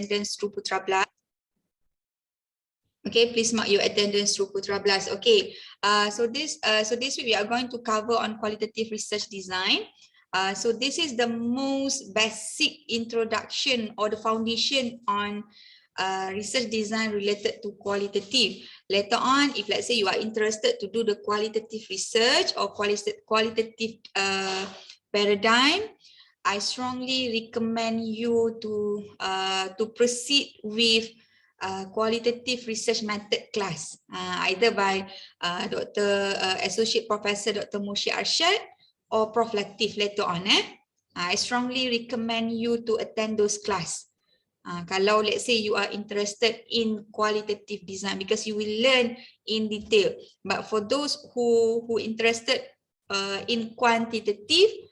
attendance through Putra Blast. Okay, please mark your attendance through Putra Blast. Okay, so this week we are going to cover on qualitative research design. So this is the most basic introduction or the foundation on research design related to qualitative. Later on, if let's say you are interested to do the qualitative research or qualitative paradigm, I strongly recommend you to proceed with qualitative research method class, either by Dr. Associate Professor Dr. Moshi Arshad or Prof. Latif later on. I strongly recommend you to attend those class. Kalau let's say you are interested in qualitative design, because you will learn in detail. But for those who interested in quantitative,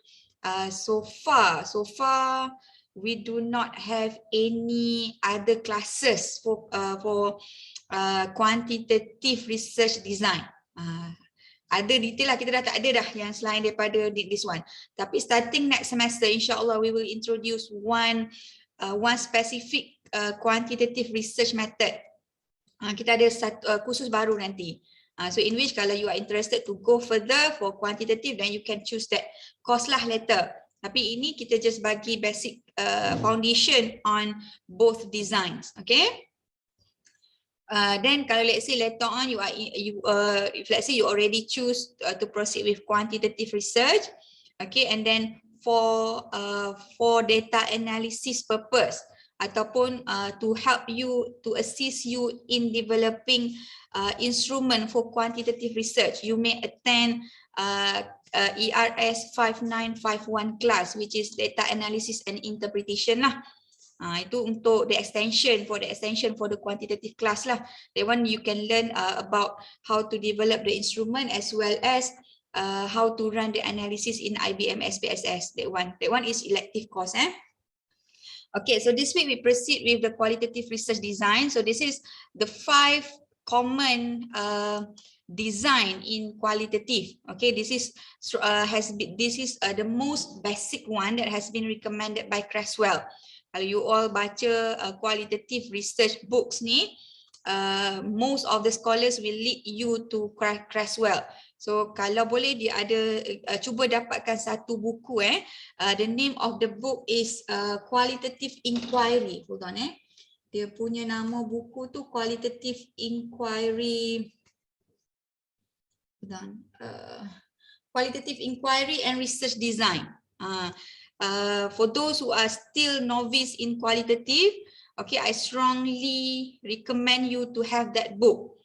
so far we do not have any other classes for quantitative research design. Ada detail lah, kita dah tak ada dah yang selain daripada this one. Tapi starting next semester, insyaAllah we will introduce one specific quantitative research method. Kita ada khusus baru nanti. So in which kalau you are interested to go further for quantitative, then you can choose that course lah later. Tapi ini kita just bagi basic foundation on both designs, okay? Then kalau let's say later on if let's say you already choose to proceed with quantitative research, okay, and then for data analysis purpose ataupun to help you, to assist you in developing instrument for quantitative research, you may attend ERS5900 class, which is data analysis and interpretation lah. Itu untuk the extension for the quantitative class lah. That one you can learn about how to develop the instrument as well as how to run the analysis in IBM SPSS. That one is elective course. Okay, so this week we proceed with the qualitative research design. So this is the 5 common design in qualitative. Okay, this is the most basic one that has been recommended by Creswell. Kalau you all baca qualitative research books ni, most of the scholars will lead you to Creswell. So kalau boleh dia ada cuba dapatkan satu buku the name of the book is Qualitative Inquiry. Hold on Dia punya nama buku tu Qualitative Inquiry. Hold on. Qualitative Inquiry and Research Design. For those who are still novice in qualitative, okay, I strongly recommend you to have that book,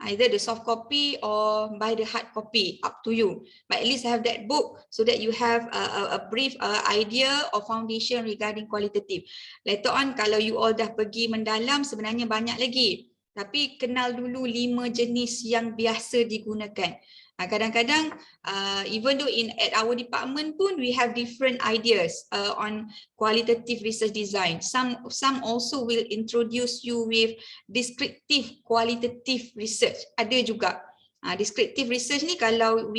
either the soft copy or by the hard copy, up to you. But at least have that book so that you have a brief idea or foundation regarding qualitative. Later on, kalau you all dah pergi mendalam, sebenarnya banyak lagi. Tapi kenal dulu 5 jenis yang biasa digunakan. Kadang-kadang even though at our department pun we have different ideas on qualitative research design. Some also will introduce you with descriptive qualitative research. Ada juga. Descriptive research ni kalau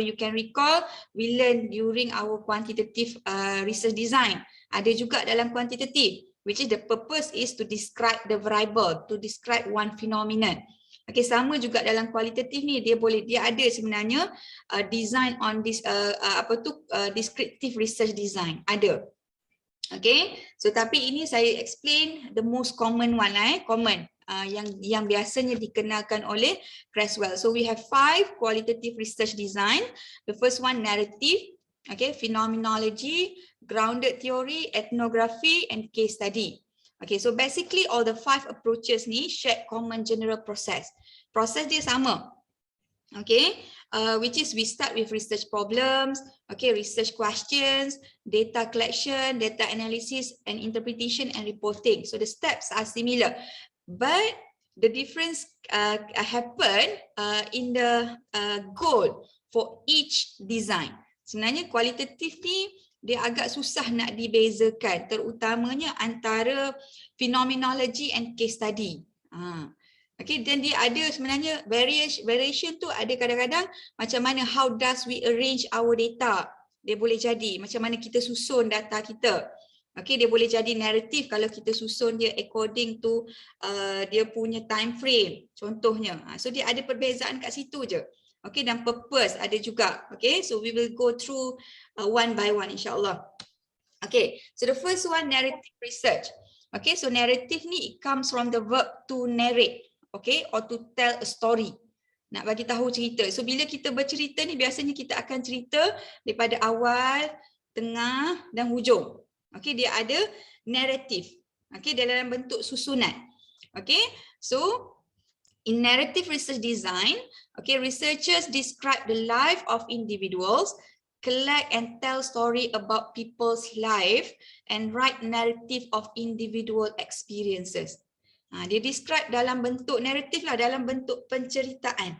you can recall, we learn during our quantitative research design. Ada juga dalam quantitative, which is the purpose is to describe the variable, to describe one phenomenon. Okay, sama juga dalam kualitatif ni dia ada sebenarnya design on this descriptive research design ada. Okay, so tapi ini saya explain the most common one yang biasanya dikenalkan oleh Creswell. So we have 5 qualitative research design. The first one narrative, okay, phenomenology, grounded theory, ethnography and case study. Okay, so basically all the 5 approaches ni share common general process. Proses dia sama. Okay, which is we start with research problems, okay, research questions, data collection, data analysis and interpretation and reporting. So the steps are similar, but the difference happen in the goal for each design. Sebenarnya kualitatif ni dia agak susah nak dibezakan, terutamanya antara phenomenology and case study. Okay, dan dia ada sebenarnya variation tu ada kadang-kadang macam mana how does we arrange our data. Dia boleh jadi macam mana kita susun data kita. Okay, dia boleh jadi narrative kalau kita susun dia according to dia punya time frame contohnya. So dia ada perbezaan kat situ je. Okay, dan purpose ada juga. Okay, so we will go through one by one insyaAllah. Okay, so the first one, narrative research. Okay, so narrative ni it comes from the verb to narrate, okay, or to tell a story. Nak bagi tahu cerita. So bila kita bercerita ni biasanya kita akan cerita daripada awal, tengah dan hujung. Okay, dia ada narrative. Okay, dalam bentuk susunan. Okay, so in narrative research design, okay, researchers describe the life of individuals, collect and tell story about people's life, and write narrative of individual experiences. Dia describe dalam bentuk narrative lah, dalam bentuk penceritaan.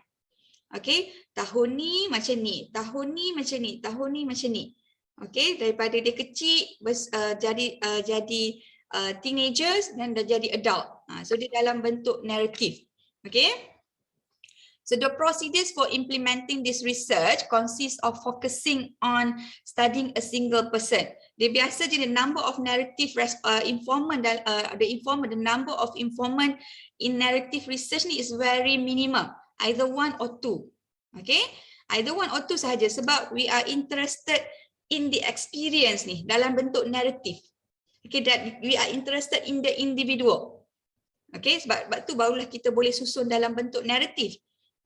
Okay, tahun ni macam ni, tahun ni macam ni, tahun ni macam ni. Okay, daripada dia kecil jadi teenagers dan dah jadi adult. So dia dalam bentuk narrative. Okay. So the procedures for implementing this research consists of focusing on studying a single person. Dia biasa je the number of narrative informant, the number of informant in narrative research ni is very minimal, either one or two. Okay, either one or two sahaja sebab we are interested in the experience ni dalam bentuk narrative. Okay, that we are interested in the individual. Okay, sebab tu barulah kita boleh susun dalam bentuk narrative.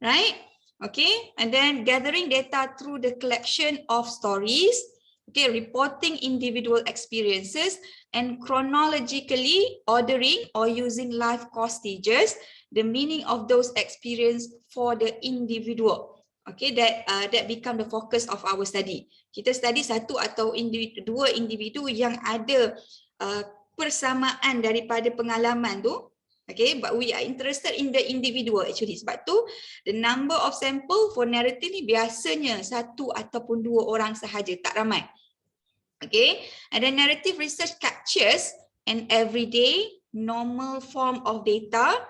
Right? Okay, and then gathering data through the collection of stories, okay, reporting individual experiences, and chronologically ordering or using life course stages, the meaning of those experiences for the individual. Okay, that become the focus of our study. Kita study satu atau dua individu yang ada persamaan daripada pengalaman tu. Okay, but we are interested in the individual actually. Sebab tu, the number of sample for narrative ni biasanya satu ataupun dua orang sahaja, tak ramai. Okay, and then narrative research captures an everyday, normal form of data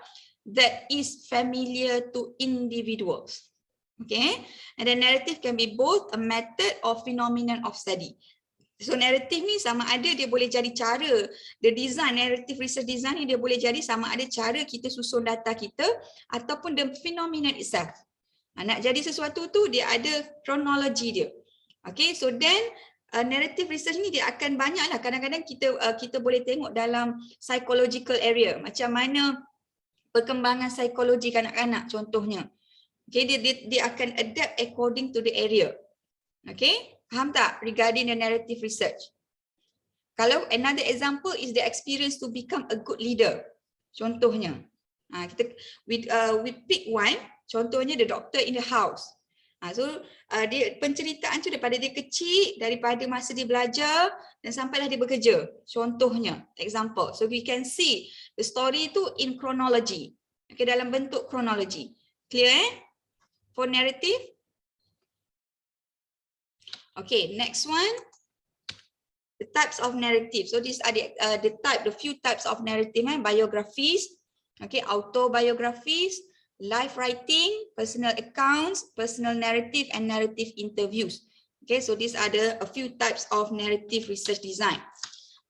that is familiar to individuals. Okay, and then narrative can be both a method or phenomenon of study. So narrative ni sama ada dia boleh jadi cara, the design, narrative research design ni dia boleh jadi sama ada cara kita susun data kita ataupun the phenomenon itself. Nak jadi sesuatu tu dia ada chronology dia. Okay, so then narrative research ni dia akan banyak lah. Kadang-kadang kita boleh tengok dalam psychological area, macam mana perkembangan psikologi kanak-kanak contohnya. Okay, dia akan adapt according to the area. Okay. Faham tak regarding the narrative research? Kalau another example is the experience to become a good leader. Contohnya, we pick one, contohnya the doctor in the house. So dia penceritaan tu daripada dia kecil, daripada masa dia belajar dan sampailah dia bekerja. Contohnya, example. So we can see the story tu in chronology. Okay, dalam bentuk chronology. Clear for narrative? Okay, next one, the types of narrative. So these are the few types of narrative, biographies, okay, autobiographies, life writing, personal accounts, personal narrative, and narrative interviews. Okay, so these are a few types of narrative research design.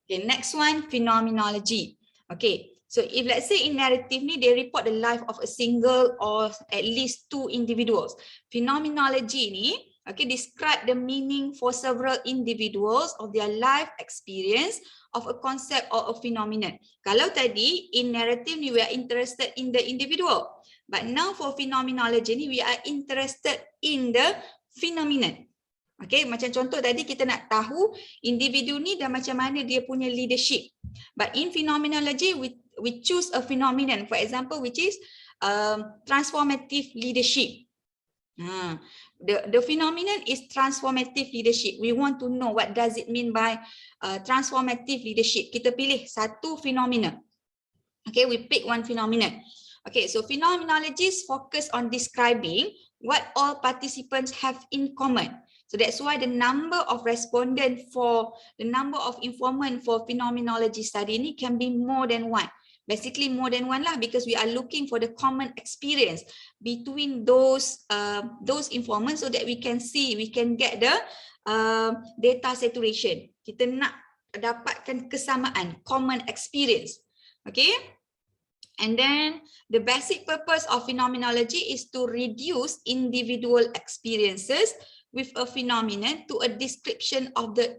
Okay, next one, phenomenology. Okay, so if let's say in narrative ni, they report the life of a single or at least two individuals. Phenomenology ni, okay, describe the meaning for several individuals of their life experience of a concept or a phenomenon. Kalau tadi in narrative ni we are interested in the individual, but now for phenomenology ni we are interested in the phenomenon. Okay, macam contoh tadi kita nak tahu individu ni dan macam mana dia punya leadership. But in phenomenology we choose a phenomenon, for example, which is transformative leadership. The phenomenon is transformative leadership. We want to know what does it mean by transformative leadership. Kita pilih satu fenomena. Okay, we pick one phenomenon. Okay, so phenomenologists focus on describing what all participants have in common. So that's why the number of respondents for the number of informant for phenomenology study ni can be more than one. Basically more than one lah, because we are looking for the common experience between those informants so that we can see, we can get the data saturation. Kita nak dapatkan kesamaan, common experience. Okay. And then the basic purpose of phenomenology is to reduce individual experiences with a phenomenon to a description of the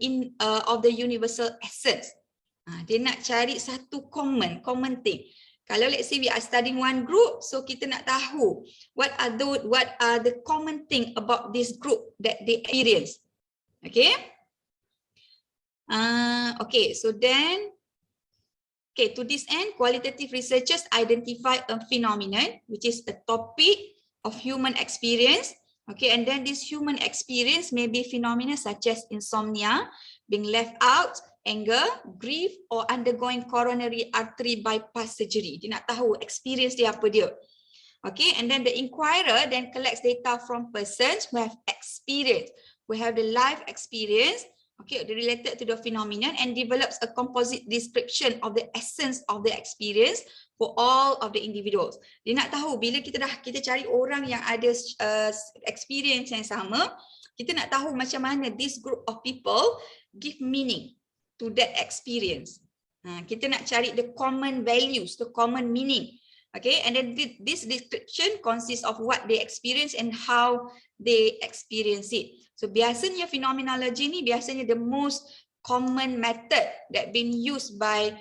universal essence. Dia nak cari satu common thing. Kalau let's say we are studying one group, so kita nak tahu what are the common thing about this group that they experience. Okay. Okay, so then, okay, to this end, qualitative researchers identify a phenomenon, which is a topic of human experience. Okay, and then this human experience may be phenomena such as insomnia, being left out, anger, grief, or undergoing coronary artery bypass surgery. Dia nak tahu experience dia apa dia. Okay, and then the inquirer then collects data from persons who have experience, who have the life experience, okay, related to the phenomenon, and develops a composite description of the essence of the experience for all of the individuals. Dia nak tahu bila kita cari orang yang ada experience yang sama, kita nak tahu macam mana this group of people give meaning to that experience. Kita nak cari the common values, the common meaning. Okay, and then this description consists of what they experience and how they experience it. So biasanya phenomenology ni biasanya the most common method that been used by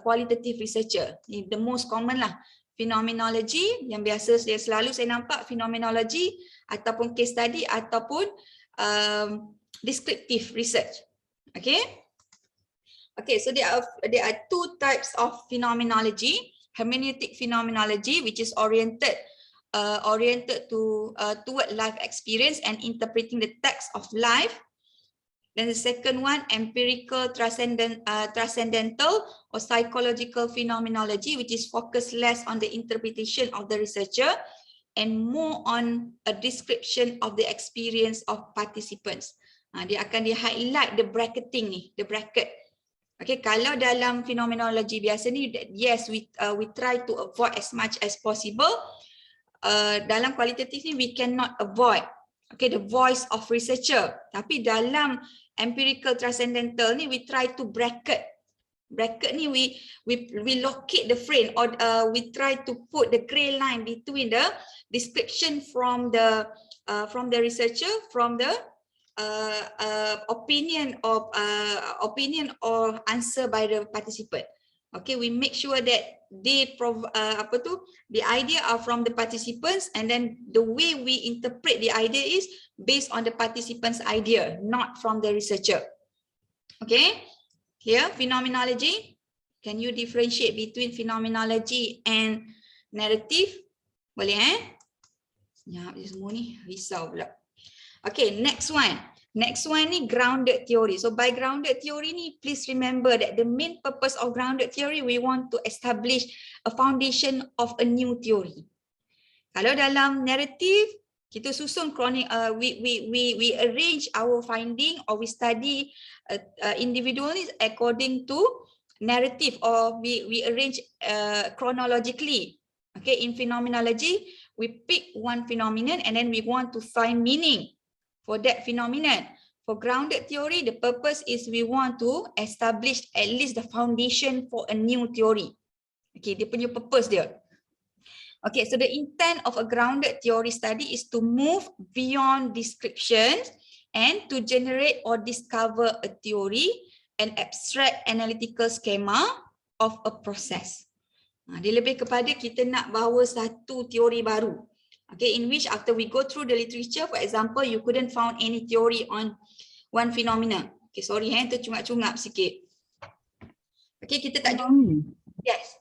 qualitative researcher. The most common lah. Phenomenology yang biasa selalu saya nampak phenomenology ataupun case study ataupun descriptive research. Okay. Okay, so there are two types of phenomenology. Hermeneutic phenomenology, which is oriented toward life experience and interpreting the text of life. Then the second one, empirical transcendental or psychological phenomenology, which is focused less on the interpretation of the researcher and more on a description of the experience of participants. Dia akan highlight the bracketing ni, the bracket. Okay, kalau dalam phenomenology biasa ni, yes, we try to avoid as much as possible. Dalam qualitative ni, we cannot avoid, okay, the voice of researcher. Tapi dalam empirical transcendental ni, we try to bracket. Bracket ni, we locate the frame, or we try to put the grey line between the description from the researcher, from the opinion or answer by the participant. Okay, we make sure that they the idea are from the participants, and then the way we interpret the idea is based on the participants' idea, not from the researcher. Okay, here phenomenology. Can you differentiate between phenomenology and narrative? Boleh Ya, semua ni risau pula. Okay, next one. Next one ni grounded theory. So by grounded theory ni, please remember that the main purpose of grounded theory, we want to establish a foundation of a new theory. Kalau dalam narrative, kita susun we arrange our finding, or we study individually according to narrative, or we arrange chronologically. Okay, in phenomenology, we pick one phenomenon and then we want to find meaning for that phenomenon. For grounded theory, the purpose is we want to establish at least the foundation for a new theory. Okay, dia punya purpose dia. Okay, so the intent of a grounded theory study is to move beyond descriptions and to generate or discover a theory, an abstract analytical schema of a process. Dia lebih kepada kita nak bawa satu teori baru. Okay, in which after we go through the literature, for example, you couldn't find any theory on one phenomena. Okay, sorry, itu cungap-cungap sikit. Okay, kita tak jumpa. Yes.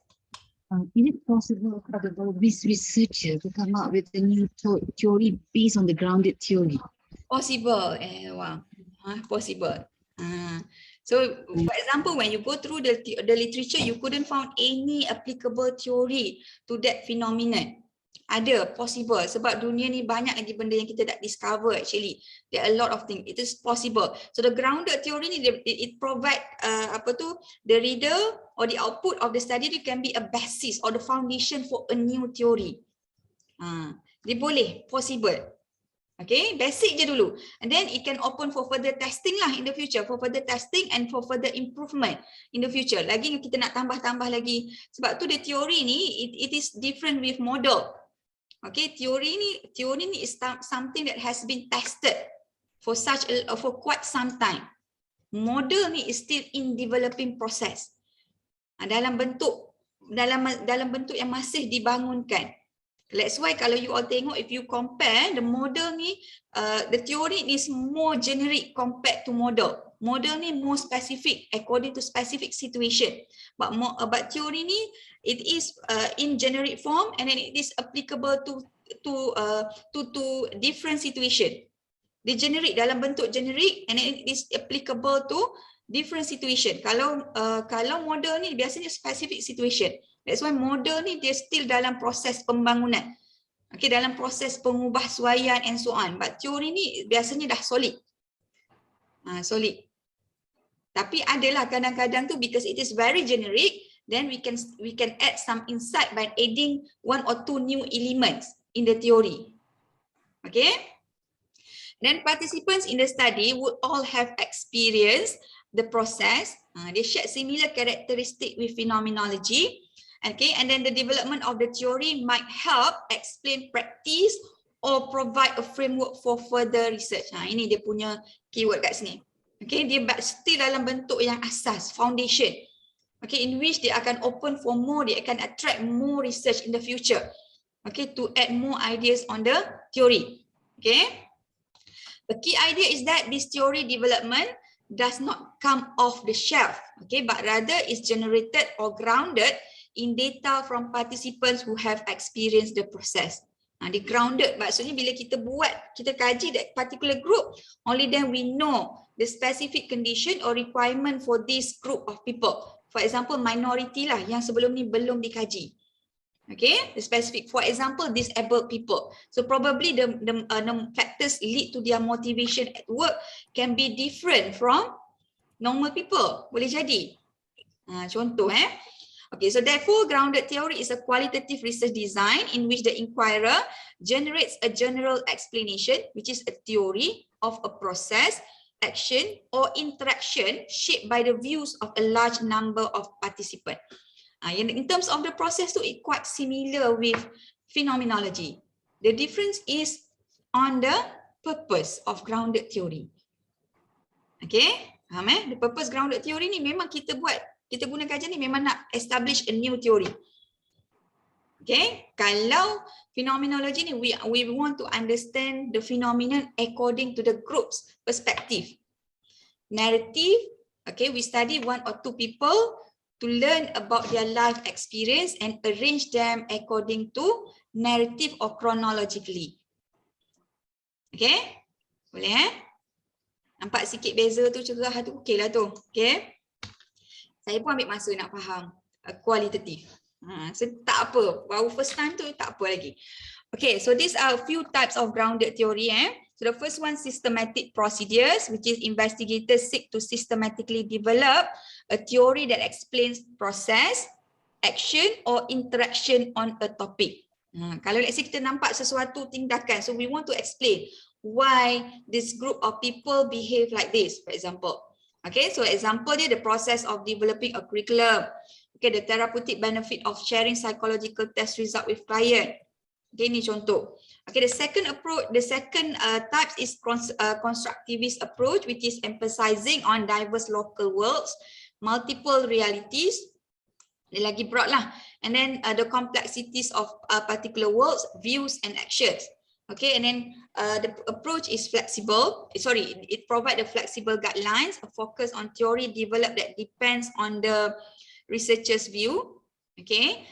Is it possible for this researcher to come up with a new theory based on the grounded theory? Possible. Possible. So, for example, when you go through the literature, you couldn't find any applicable theory to that phenomenon. Ada, possible. Sebab dunia ni banyak lagi benda yang kita tak discover actually. There are a lot of things. It is possible. So the grounded theory ni, it provide the reader or the output of the study can be a basis or the foundation for a new theory. Dia boleh, possible. Okay, basic je dulu. And then it can open for further testing lah in the future, for further testing and for further improvement in the future. Lagi kita nak tambah-tambah lagi. Sebab tu the teori ni, it is different with model. Okay, teori ni is something that has been tested for quite some time. Model ni is still in developing process. Dalam bentuk yang masih dibangunkan. That's why kalau you all tengok, if you compare the model ni, the theory is more generic compared to model. Model ni more specific according to specific situation. But theory ni, it is in generic form and then it is applicable to different situation. Dia generic dalam bentuk generic and then it is applicable to different situation. Kalau model ni biasanya specific situation. That's why model ni dia still dalam proses pembangunan. Okay, dalam proses pengubahsuaian and so on. But teori ni biasanya dah solid. Solid. Tapi adalah kadang-kadang tu because it is very generic, then we can add some insight by adding one or two new elements in the theory. Okay? Then participants in the study would all have experienced the process. They share similar characteristic with phenomenology. Okay, and then the development of the theory might help explain practice or provide a framework for further research. Ini dia punya keyword kat sini. Okay, dia still dalam bentuk yang asas, foundation. Okay, in which they akan open for more, they akan attract more research in the future. Okay, to add more ideas on the theory. Okay, the key idea is that this theory development does not come off the shelf. Okay, but rather is generated or grounded in data from participants who have experienced the process. Di grounded maksudnya bila kita kaji that particular group, only then we know the specific condition or requirement for this group of people. For example, minority lah yang sebelum ni belum dikaji. Okay, the specific, for example, disabled people. So probably the factors lead to their motivation at work can be different from normal people. Boleh jadi. Contoh Okay, so therefore, grounded theory is a qualitative research design in which the inquirer generates a general explanation, which is a theory of a process, action, or interaction shaped by the views of a large number of participants. In terms of the process, so it's quite similar with phenomenology. The difference is on the purpose of grounded theory. Okay, faham The purpose grounded theory ni memang kita guna kajian ni memang nak establish a new theory. Okay, kalau phenomenology ni we want to understand the phenomenon according to the group's perspective. Narrative, okay, we study one or two people to learn about their life experience and arrange them according to narrative or chronologically. Okay, boleh nampak sikit beza tu, cerah tu, okey lah tu. Okay, saya pun ambil masa nak faham qualitative. So tak apa, baru first time tu tak apa lagi. Okay, so these are a few types of grounded theory. So the first one, systematic procedures, which is investigators seek to systematically develop a theory that explains process, action or interaction on a topic. Kalau let's say kita nampak sesuatu tindakan, so we want to explain why this group of people behave like this, for example. Okay, so example dia, the process of developing a curriculum. Okay, the therapeutic benefit of sharing psychological test result with client. Okay, ini contoh. Okay, the second approach, type is constructivist approach, which is emphasizing on diverse local worlds, multiple realities. Dia lagi broad lah. And then the complexities of particular worlds, views and actions. Okay, and then the approach is flexible. It provides the flexible guidelines, a focus on theory developed that depends on the researcher's view. Okay,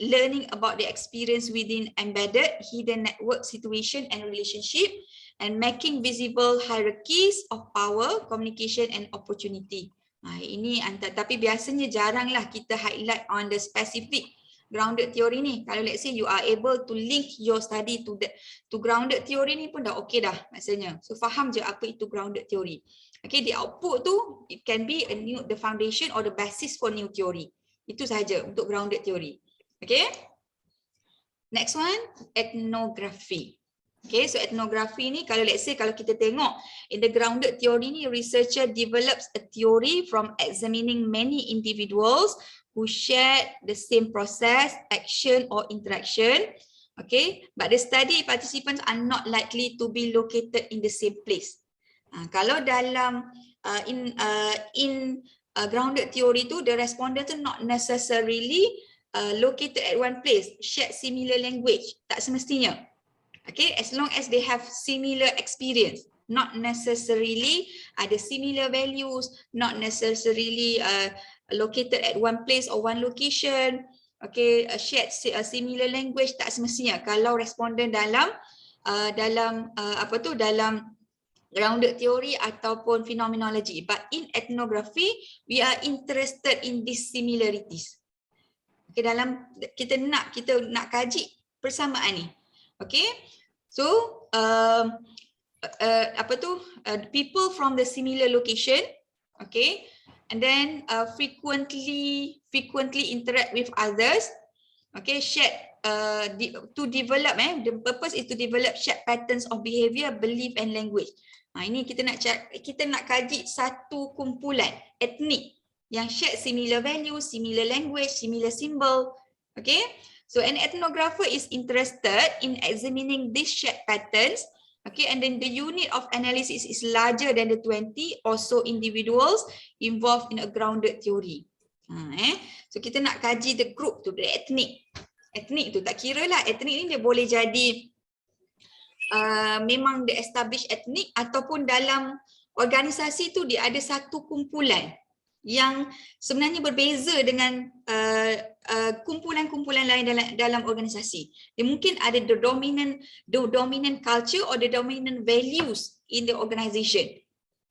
learning about the experience within embedded hidden network situation and relationship, and making visible hierarchies of power, communication and opportunity. Ini tapi biasanya jaranglah kita highlight on the specific grounded theory ni. Kalau let's say you are able to link your study to grounded theory ni pun dah okay dah maksudnya. So faham je apa itu grounded theory. Okay, the output tu it can be the foundation or the basis for new theory. Itu sahaja untuk grounded theory. Okay. Next one, ethnography. Okay, so ethnography ni kalau let's say kalau kita tengok in the grounded theory ni, researcher develops a theory from examining many individuals who share the same process, action or interaction. Okay, but the study participants are not likely to be located in the same place. Kalau dalam grounded theory tu, the respondent tu not necessarily located at one place, shared similar language, tak semestinya. Okay, as long as they have similar experience, not necessarily ada similar values, not necessarily located at one place or one location. Okay, shared similar language, tak semestinya. Kalau responden dalam dalam grounded theory ataupun phenomenology, but in ethnography we are interested in these similarities. Okay, dalam kita nak kaji persamaan ni. Okay, so people from the similar location, okay, and then frequently interact with others, okay, shared to develop the purpose is to develop shared patterns of behavior, belief and language. Ini kita nak kaji satu kumpulan etnik yang share similar values, similar language, similar symbol, okay. So an ethnographer is interested in examining these shared patterns, okay, and then the unit of analysis is larger than the 20 or so individuals involved in a grounded theory. So kita nak kaji the group tu, the ethnic. Ethnic tu tak kira lah, ethnic ni dia boleh jadi memang the established ethnic ataupun dalam organisasi tu dia ada satu kumpulan yang sebenarnya berbeza dengan kumpulan-kumpulan lain dalam organisasi. Dia mungkin ada the dominant culture or the dominant values in the organization.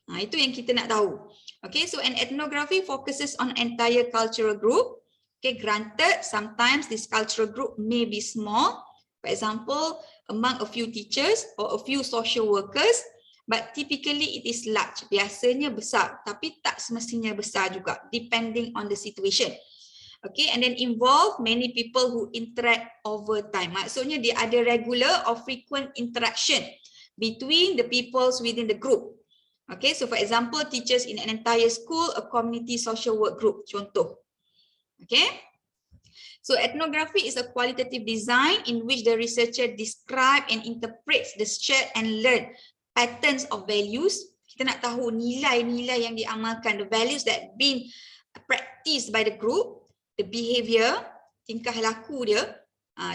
Itu yang kita nak tahu. Okay, so an ethnography focuses on entire cultural group. Okay, granted, sometimes this cultural group may be small. For example, among a few teachers or a few social workers. But typically it is large. Biasanya besar, tapi tak semestinya besar juga, depending on the situation. Okay, and then involve many people who interact over time. Maksudnya dia ada regular or frequent interaction between the peoples within the group. Okay, so for example, teachers in an entire school, a community social work group, contoh. Okay, so ethnography is a qualitative design in which the researcher describe and interprets the shared and learned patterns of values. Kita nak tahu nilai-nilai yang diamalkan, the values that been practiced by the group, the behavior, tingkah laku dia.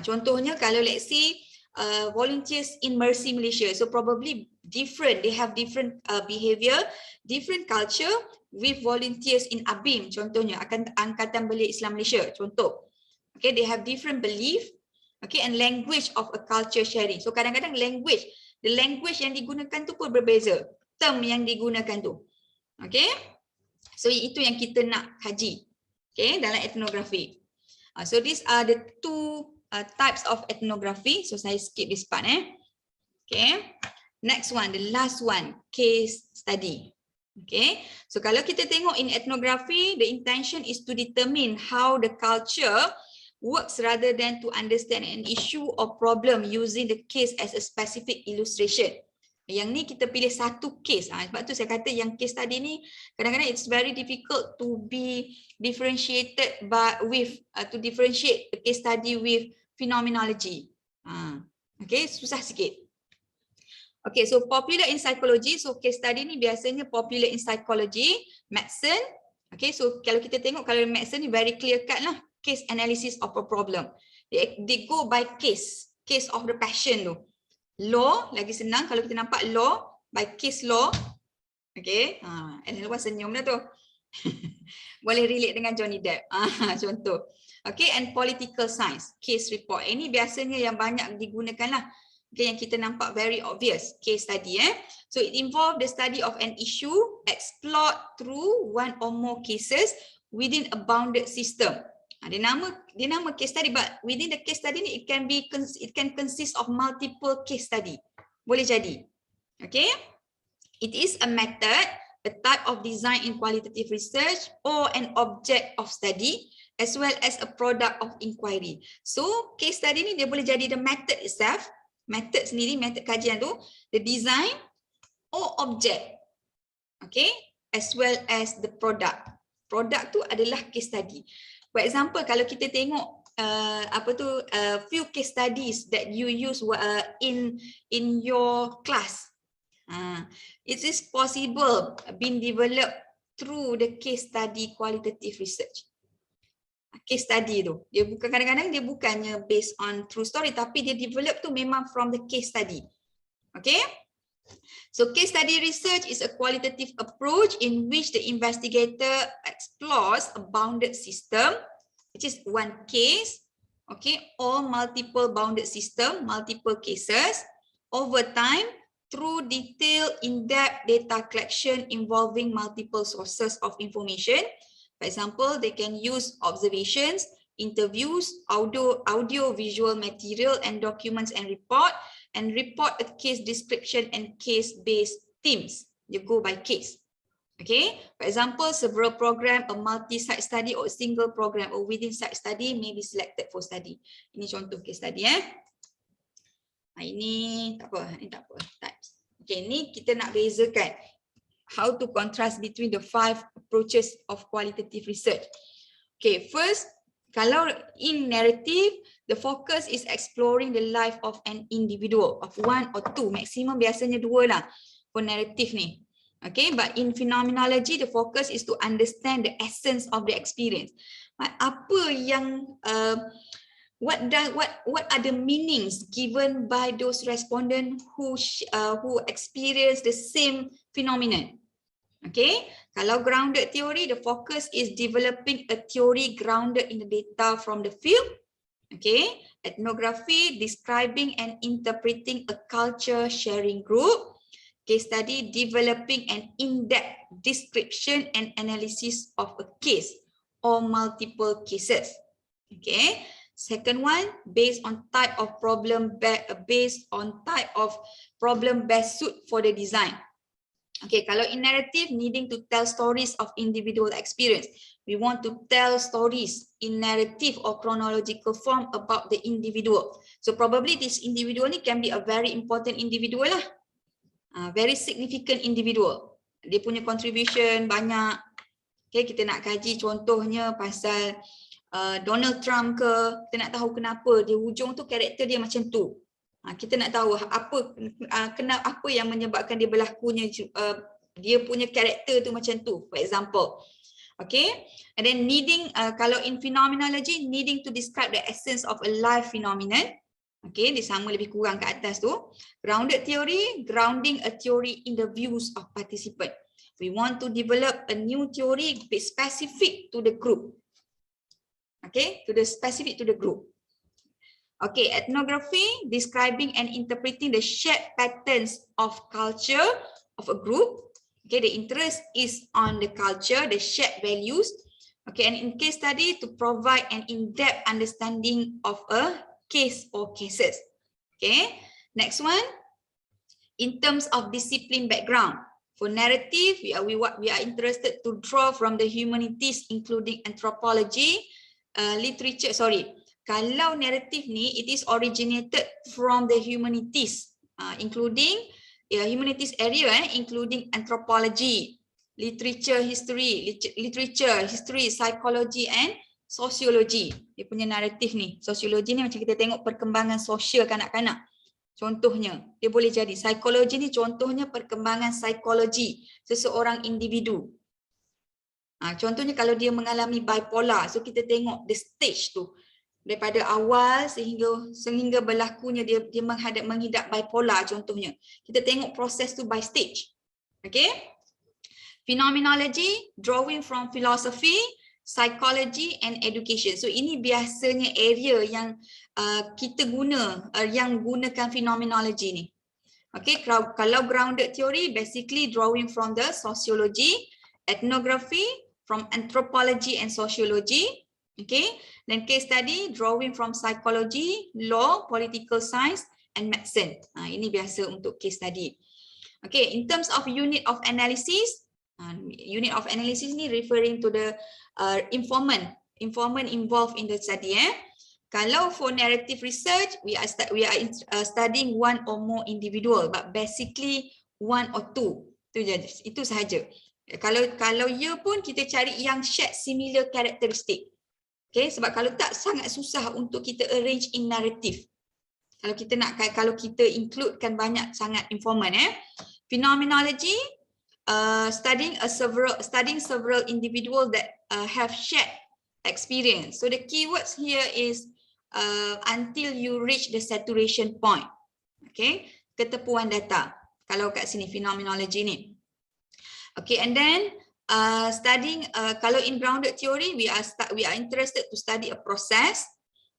Contohnya kalau let's say volunteers in Mercy Malaysia, so probably different, they have different behavior, different culture with volunteers in ABIM, contohnya Angkatan Belia Islam Malaysia, contoh. Okay, they have different belief, okay, and language of a culture sharing. So kadang-kadang language, the language yang digunakan tu pun berbeza, term yang digunakan tu. Okay, so itu yang kita nak kaji, okay, dalam ethnography. So these are the two types of ethnography. So saya skip this part. Okay, next one, the last one, case study. Okay, so kalau kita tengok in ethnography, the intention is to determine how the culture works rather than to understand an issue or problem using the case as a specific illustration. Yang ni kita pilih satu case. Sebab tu saya kata yang case study ni kadang-kadang it's very difficult to be differentiated to differentiate the case study with phenomenology. Okay, susah sikit. Okay, so popular in psychology, so case study ni biasanya popular in psychology, medicine. Okay, so kalau kita tengok kalau medicine ni very clear cut lah. Case analysis of a problem. They go by case of the patient tu. Law, lagi senang kalau kita nampak law, by case law. Okay, and lepas senyum dah tu. Boleh relate dengan Johnny Depp, contoh. Okay, and political science, case report. Ini biasanya yang banyak digunakan lah. Okay, yang kita nampak very obvious, case study. So it involve the study of an issue explored through one or more cases within a bounded system. Dia nama case study, but within the case study ni it can consist of multiple case study. Boleh jadi. Okay? It is a method, a type of design in qualitative research, or an object of study, as well as a product of inquiry. So case study ni dia boleh jadi the method itself, method sendiri, method kajian tu, the design or object, okay, as well as the product. Product tu adalah case study. For example, kalau kita tengok few case studies that you use in your class, it is possible being developed through the case study qualitative research. Case study tu, dia bukan, kadang-kadang dia bukannya based on true story, tapi dia develop tu memang from the case study. Okay, so case study research is a qualitative approach in which the investigator explores a bounded system, which is one case, okay, or multiple bounded system, multiple cases over time through detailed in-depth data collection involving multiple sources of information. For example, they can use observations, interviews, audio visual material and documents and report a case description and case-based themes. You go by case. Okay, for example, several program, a multi-site study or single program or within site study may be selected for study. Ini contoh case study ini tak apa, types. Okay, ni kita nak bezakan how to contrast between the 5 approaches of qualitative research. Okay, first, kalau in narrative, the focus is exploring the life of an individual, of 1 or 2, maximum biasanya 2 lah for narrative ni. Okay, but in phenomenology, the focus is to understand the essence of the experience. Apa yang what are the meanings given by those respondents who experience the same phenomenon? Okay, kalau grounded theory, the focus is developing a theory grounded in the data from the field. Okay, ethnography, describing and interpreting a culture sharing group. Case study, developing an in-depth description and analysis of a case or multiple cases. Okay, second one, based on type of problem best suit for the design. Okay, kalau in narrative, needing to tell stories of individual experience. We want to tell stories in narrative or chronological form about the individual. So probably this individual ni can be a very important individual lah. Very significant individual. Dia punya contribution banyak. Okay, kita nak kaji contohnya pasal Donald Trump ke, kita nak tahu kenapa dia hujung tu karakter dia macam tu. Kita nak tahu apa yang menyebabkan dia berlakunya dia punya karakter tu macam tu, for example. Okay, and then needing kalau in phenomenology, needing to describe the essence of a live phenomenon. Okay, dia sama lebih kurang kat atas tu. Grounded theory, grounding a theory in the views of participant. We want to develop a new theory specific to the group. Okay, specific to the group. Okay, ethnography, describing and interpreting the shared patterns of culture of a group. Okay, the interest is on the culture, the shared values. Okay, and in case study, to provide an in-depth understanding of a case or cases. Okay, next one, in terms of discipline background. For narrative, we are interested to draw from the humanities, including anthropology, literature, Kalau narrative ni, it is originated from the humanities, including humanities area, including anthropology, literature, history, psychology and sociology. Dia punya narrative ni, sosiologi ni macam kita tengok perkembangan sosial kanak-kanak. Contohnya, dia boleh jadi psikologi ni contohnya perkembangan psikologi seseorang individu. Contohnya kalau dia mengalami bipolar, so kita tengok the stage tu. Daripada awal sehingga berlakunya dia mengidap bipolar contohnya. Kita tengok proses tu by stage. Okay? Phenomenology, drawing from philosophy, psychology and education. So ini biasanya area yang kita gunakan phenomenology ni. Okay, kalau grounded theory, basically drawing from the sociology, ethnography, from anthropology and sociology. Okay, then case study, drawing from psychology, law, political science, and medicine. Ini biasa untuk case study. Okay, in terms of unit of analysis ni referring to the informant involved in the study. Kalau for narrative research, we are studying one or more individual, but basically one or two. Itu sahaja. Kalau ya pun kita cari yang share similar characteristic. Okay, sebab kalau tak sangat susah untuk kita arrange in narrative. Kalau kita includekan banyak sangat informant. Phenomenology, studying several individuals that have shared experience. So the keywords here is until you reach the saturation point. Okay, ketepuan data. Kalau kat sini phenomenology ni. Okay, and then studying kalau in grounded theory we are interested to study a process,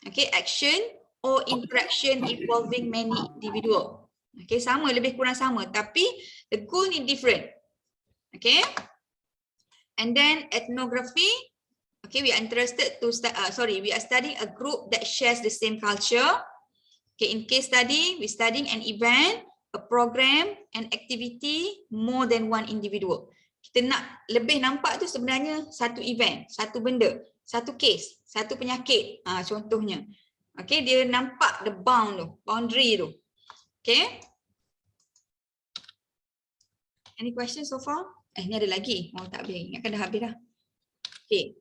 okay, action or interaction involving many individual. Okay, sama, lebih kurang sama, tapi the goal ni different. Okay, and then ethnography. Okay, we are interested to we are studying a group that shares the same culture. Okay, in case study, we studying an event, a program, an activity, more than one individual. Kita nak lebih nampak tu sebenarnya satu event, satu benda, satu case, satu penyakit. Contohnya. Okay, dia nampak the boundary tu. Okay. Any questions so far? Ni ada lagi. Tak boleh. Ingatkan dah habis dah. Okay.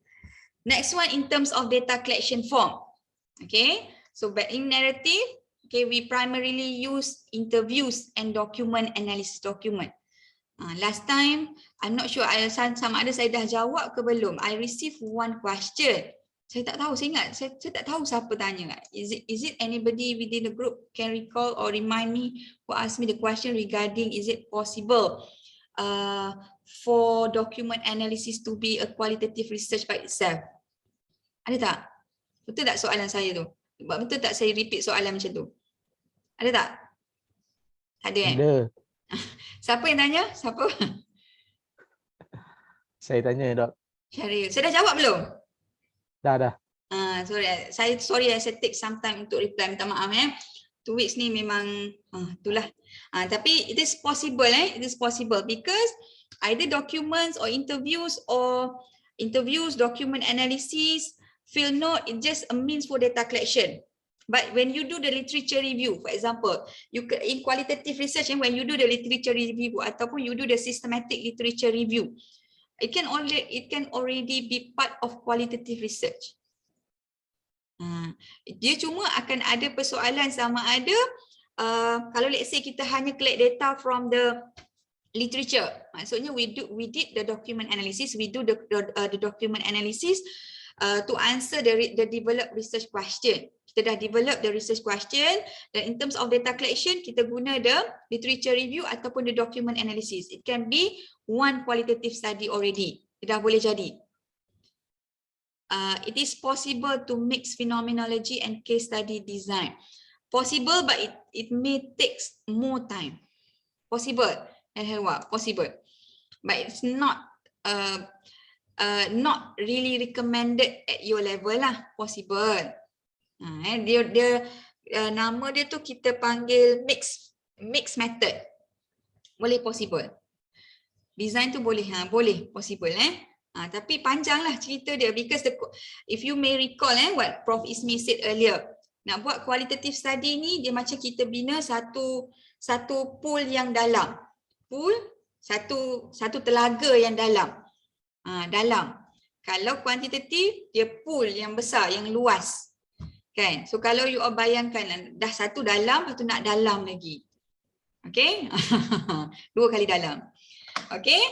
Next one in terms of data collection form. Okay. So in narrative, okay, we primarily use interviews and document analysis document. Last time, I'm not sure sama ada saya dah jawab ke belum. I received one question. Saya tak tahu, saya ingat, saya tak tahu siapa tanya. Is it anybody within the group can recall or remind me who asked me the question regarding is it possible for document analysis to be a qualitative research by itself? Ada tak? Betul tak soalan saya tu? Betul tak saya repeat soalan macam tu? Ada tak? Ada kan? Ada. Siapa yang tanya? Siapa? Saya tanya, Dok. Syaril. Saya dah jawab belum? Dah. Sorry, saya take some time untuk reply. Minta maaf 2 weeks ni memang itulah. Tapi it is possible it is possible because either documents or interviews document analysis, field note, it's just a means for data collection. But when you do the literature review, for example, in qualitative research, and when you do the literature review ataupun you do the systematic literature review, it can already be part of qualitative research. Dia cuma akan ada persoalan sama ada kalau let's say kita hanya collect data from the literature. Maksudnya we did the document analysis, we do the document analysis to answer the developed research question. Kita dah develop the research question, dan in terms of data collection, kita guna the literature review ataupun the document analysis. It can be one qualitative study already. Dah boleh jadi. It is possible to mix phenomenology and case study design. Possible, but it may take more time. Possible, possible, but it's not really recommended at your level lah. Possible. Dia nama dia tu kita panggil mix method. Boleh possible. Design tu boleh boleh possible tapi panjanglah cerita dia because if you may recall what Prof Ismi said earlier, nak buat qualitative study ni dia macam kita bina satu pool yang dalam. Pool satu telaga yang dalam. Dalam. Kalau kuantitatif dia pool yang besar, yang luas. Kan? So kalau you bayangkan dah satu dalam, lepas tu nak dalam lagi. Okay? 2 kali dalam. Okay?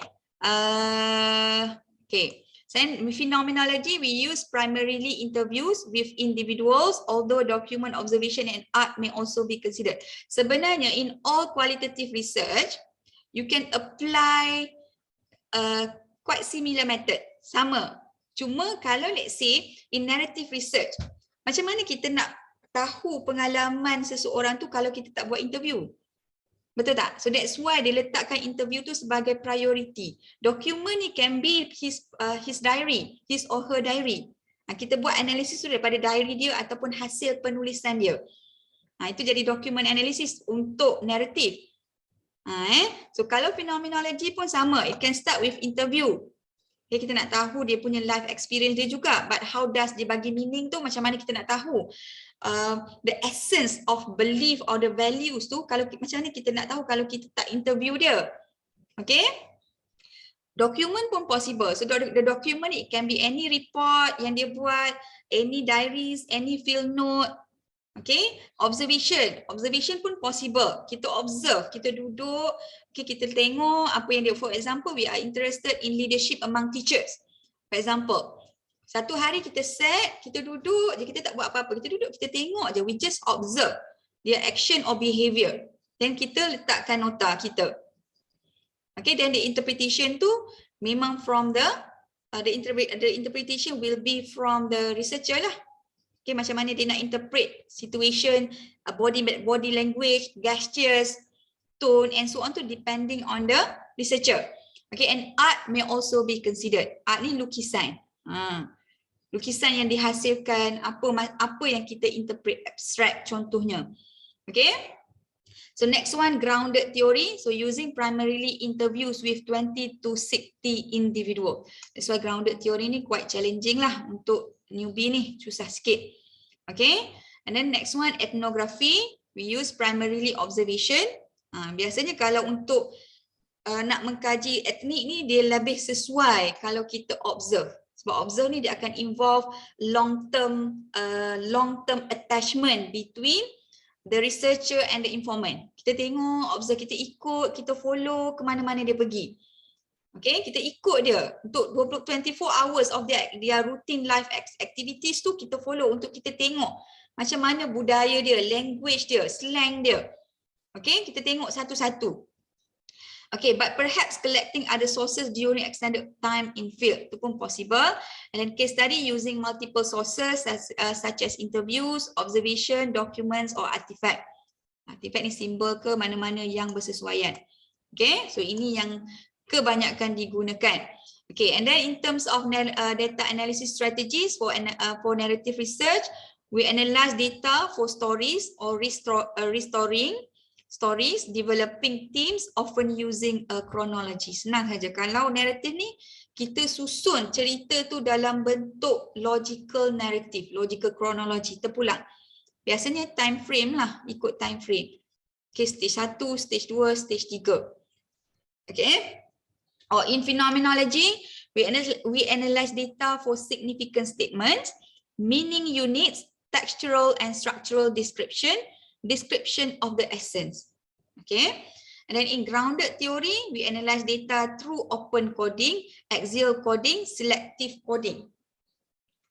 Okay. Then phenomenology, we use primarily interviews with individuals, although document observation and art may also be considered. Sebenarnya in all qualitative research, you can apply quite similar method. Sama. Cuma kalau let's say in narrative research, macam mana kita nak tahu pengalaman seseorang tu kalau kita tak buat interview? Betul tak? So that's why dia letakkan interview tu sebagai priority. Dokumen ni can be his diary, his or her diary. Kita buat analisis tu daripada diary dia ataupun hasil penulisan dia. Itu jadi dokumen analisis untuk narrative. So kalau phenomenology pun sama, it can start with interview. Okay, kita nak tahu dia punya life experience dia juga. But how does dia bagi meaning tu, macam mana kita nak tahu? The essence of belief or the values tu, kalau macam mana kita nak tahu kalau kita tak interview dia? Okay? Document pun possible. So the document, it can be any report yang dia buat, any diaries, any field note. Okay, observation pun possible. Kita observe, kita duduk, okay, kita tengok apa yang dia. For example, we are interested in leadership among teachers. For example, satu hari kita set, kita duduk je, kita tak buat apa-apa. Kita duduk, kita tengok je, we just observe their action or behavior. Then kita letakkan nota kita. Okay, then the interpretation tu memang from the interpretation will be from the researcher lah. Okay, macam mana dia nak interpret situation, body language, gestures, tone and so on tu depending on the researcher. Okay, and art may also be considered. Art ni lukisan. Lukisan yang dihasilkan apa yang kita interpret, abstract contohnya. Okay. So next one, grounded theory. So using primarily interviews with 20 to 60 individual. That's why grounded theory ni quite challenging lah untuk newbie ni, susah sikit. Okay, and then next one, ethnography. We use primarily observation. Biasanya kalau untuk nak mengkaji etnik ni, dia lebih sesuai kalau kita observe. Sebab observe ni dia akan involve long term attachment between the researcher and the informant. Kita tengok, observe, kita ikut, kita follow ke mana-mana dia pergi. Okay, kita ikut dia untuk 24 hours of their routine life activities tu kita follow untuk kita tengok macam mana budaya dia, language dia, slang dia. Okay, kita tengok satu-satu. Okay, but perhaps collecting other sources during extended time in field, itu pun possible. And then case study using multiple sources such as interviews, observation, documents or artifact. Artifact ni simbol ke mana-mana yang bersesuaian. Okay, so ini yang kebanyakan digunakan. Okay, and then in terms of data analysis strategies for narrative research, we analyze data for stories or restoring stories, developing themes, often using a chronology. Senang saja. Kalau narrative ni, kita susun cerita tu dalam bentuk logical narrative, logical chronology, terpulang. Biasanya time frame lah, ikut time frame. Okay, stage 1, stage 2, stage 3. Okay. Or in phenomenology, we analyze data for significant statements, meaning units, textual and structural description of the essence. Okay. And then in grounded theory, we analyze data through open coding, axial coding, selective coding.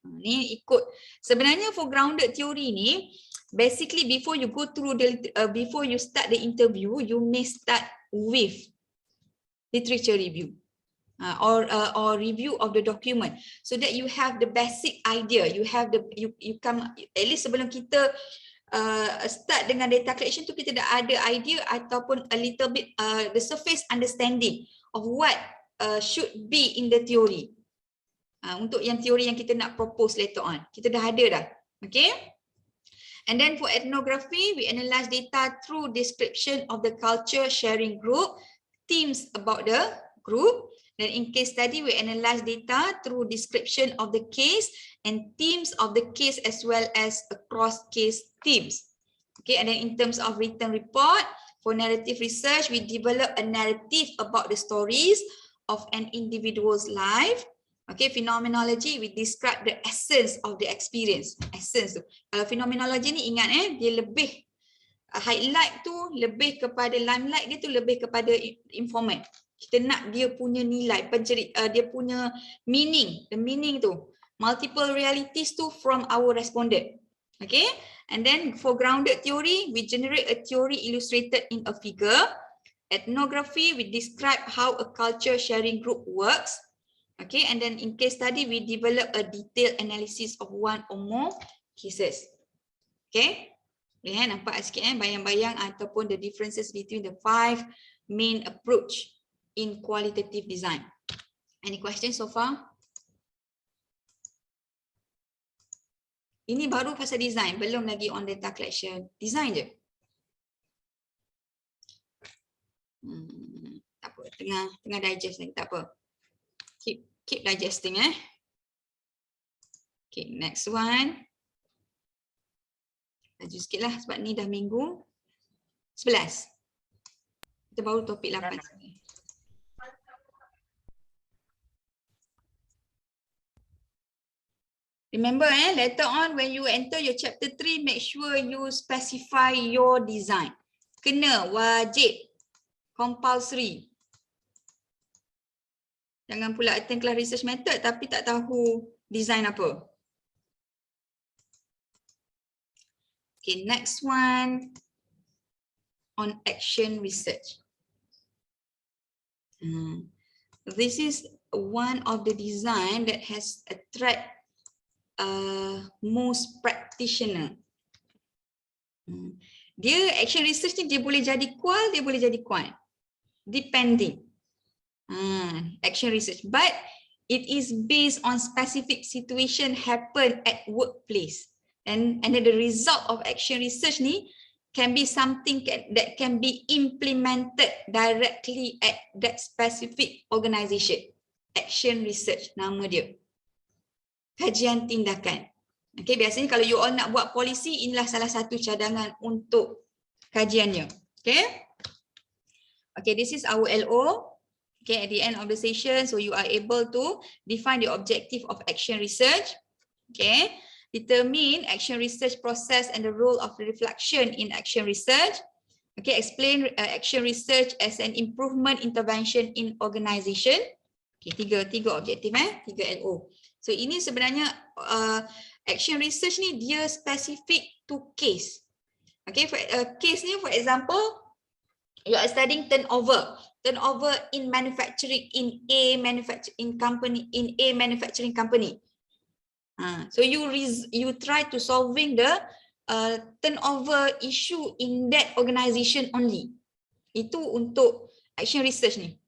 Ni ikut. Sebenarnya for grounded theory ni, basically before you go through before you start the interview, you may start with literature review or review of the document, so that you have the basic idea. You have you come at least sebelum kita start dengan data collection tu, kita dah ada idea ataupun a little bit the surface understanding of what should be in the theory. Untuk yang teori yang kita nak propose later on, kita dah ada dah. Okay. And then for ethnography, we analyze data through description of the culture sharing group, themes about the group. Then in case study, we analyze data through description of the case and themes of the case as well as across case themes. Okay, and then in terms of written report, for narrative research, we develop a narrative about the stories of an individual's life. Okay, phenomenology, we describe the essence of the experience. Essence tu. Kalau phenomenology ni ingat dia lebih highlight tu lebih kepada limelight, dia tu lebih kepada informant. Kita nak dia punya nilai, dia punya meaning, the meaning tu. Multiple realities tu from our respondent. Okay, and then for grounded theory, we generate a theory illustrated in a figure. Ethnography, we describe how a culture sharing group works. Okay, and then in case study, we develop a detailed analysis of one or more cases. Okay, nampak sikit bayang-bayang ataupun the differences between the 5 main approach in qualitative design. Any questions so far? Ini baru pasal design, belum lagi on data collection. Design je. Tak apa, tengah digest lagi, tak apa. Keep. Keep digesting, eh. Okay, next one. Laju sikit lah sebab ni dah minggu 11. Kita baru topik 8 sebenarnya. Remember, later on when you enter your chapter 3, make sure you specify your design. Kena, wajib, compulsory. Jangan pula attend kelas research method tapi tak tahu design apa. Okay, next one on action research. This is one of the design that has attract most practitioner. Dia action research ni dia boleh jadi qual, dia boleh jadi quant, depending. Action research, but it is based on specific situation happen at workplace, and then the result of action research ni can be something that can be implemented directly at that specific organisation. Action research nama dia. Kajian tindakan. Okay, biasanya kalau you all nak buat polisi, inilah salah satu cadangan untuk kajiannya. Okay. Okay, this is our LO. Okay, at the end of the session, so you are able to define the objective of action research. Okay, determine action research process and the role of reflection in action research. Okay, explain action research as an improvement intervention in organisation. Okay, tiga objektif, 3 LO. So ini sebenarnya action research ni dia specific to case. Okay, for case ni for example, you are studying turnover in manufacturing in A manufacturing company. So you try to solving the turnover issue in that organisation only. Itu untuk action research ni.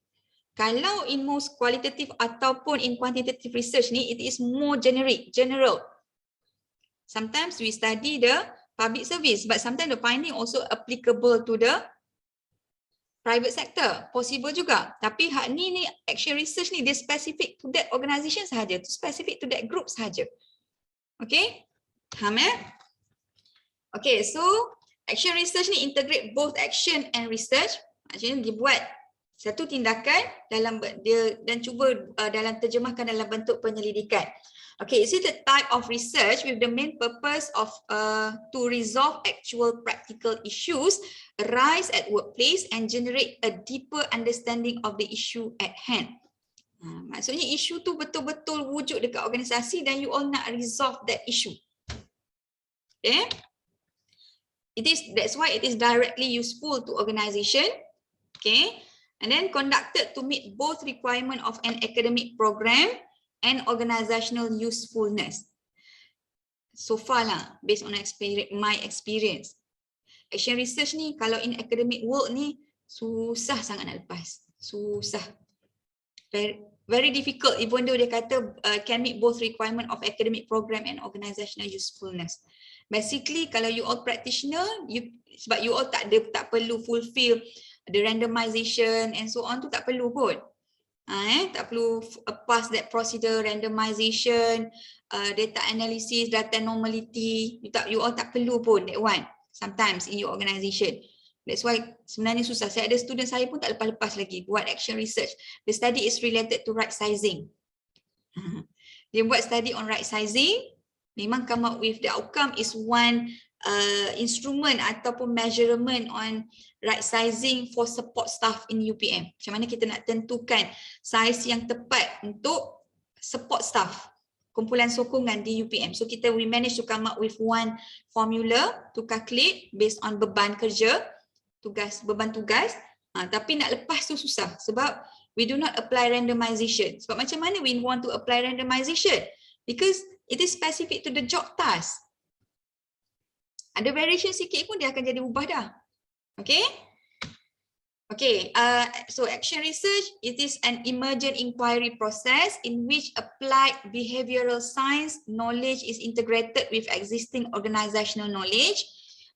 Kalau in most qualitative ataupun in quantitative research ni, it is more general. Sometimes we study the public service, but sometimes the finding also applicable to the private sector. Possible juga. Tapi hak ni action research ni dia specific to that organisation sahaja, specific to that group sahaja. Okay? Faham Okay, so action research ni integrate both action and research. Maksudnya dibuat satu tindakan dalam dia dan cuba dalam terjemahkan dalam bentuk penyelidikan. Okay, is it a type of research with the main purpose of to resolve actual practical issues arise at workplace and generate a deeper understanding of the issue at hand. Maksudnya isu tu betul-betul wujud dekat organisasi dan you all nak resolve that issue. Okay? That's why it is directly useful to organisation. Okay? And then conducted to meet both requirement of an academic program and organizational usefulness. So far lah, based on my experience. Action research ni kalau in academic work ni susah sangat nak lepas. Susah. Very difficult even though dia kata can meet both requirement of academic program and organizational usefulness. Basically kalau you all practitioner, sebab you all tak perlu fulfill the randomization and so on tu tak perlu pun. Tak perlu pass that procedure, randomization, data analysis, data normality. You all tak perlu pun that one. Sometimes in your organisation. That's why sebenarnya susah. Saya ada student saya pun tak lepas-lepas lagi buat action research. The study is related to right sizing. Dia buat study on right sizing. Memang come up with the outcome is one instrument ataupun measurement on right sizing for support staff in UPM. Macam mana kita nak tentukan size yang tepat untuk support staff, kumpulan sokongan di UPM. So we manage to come up with one formula to calculate based on beban kerja, beban tugas. Tapi nak lepas tu susah sebab we do not apply randomization. Sebab macam mana we want to apply randomization? Because it is specific to the job task. Ada variation sikit pun dia akan jadi ubah dah. Okay? Okay, so action research, it is an emergent inquiry process in which applied behavioral science knowledge is integrated with existing organizational knowledge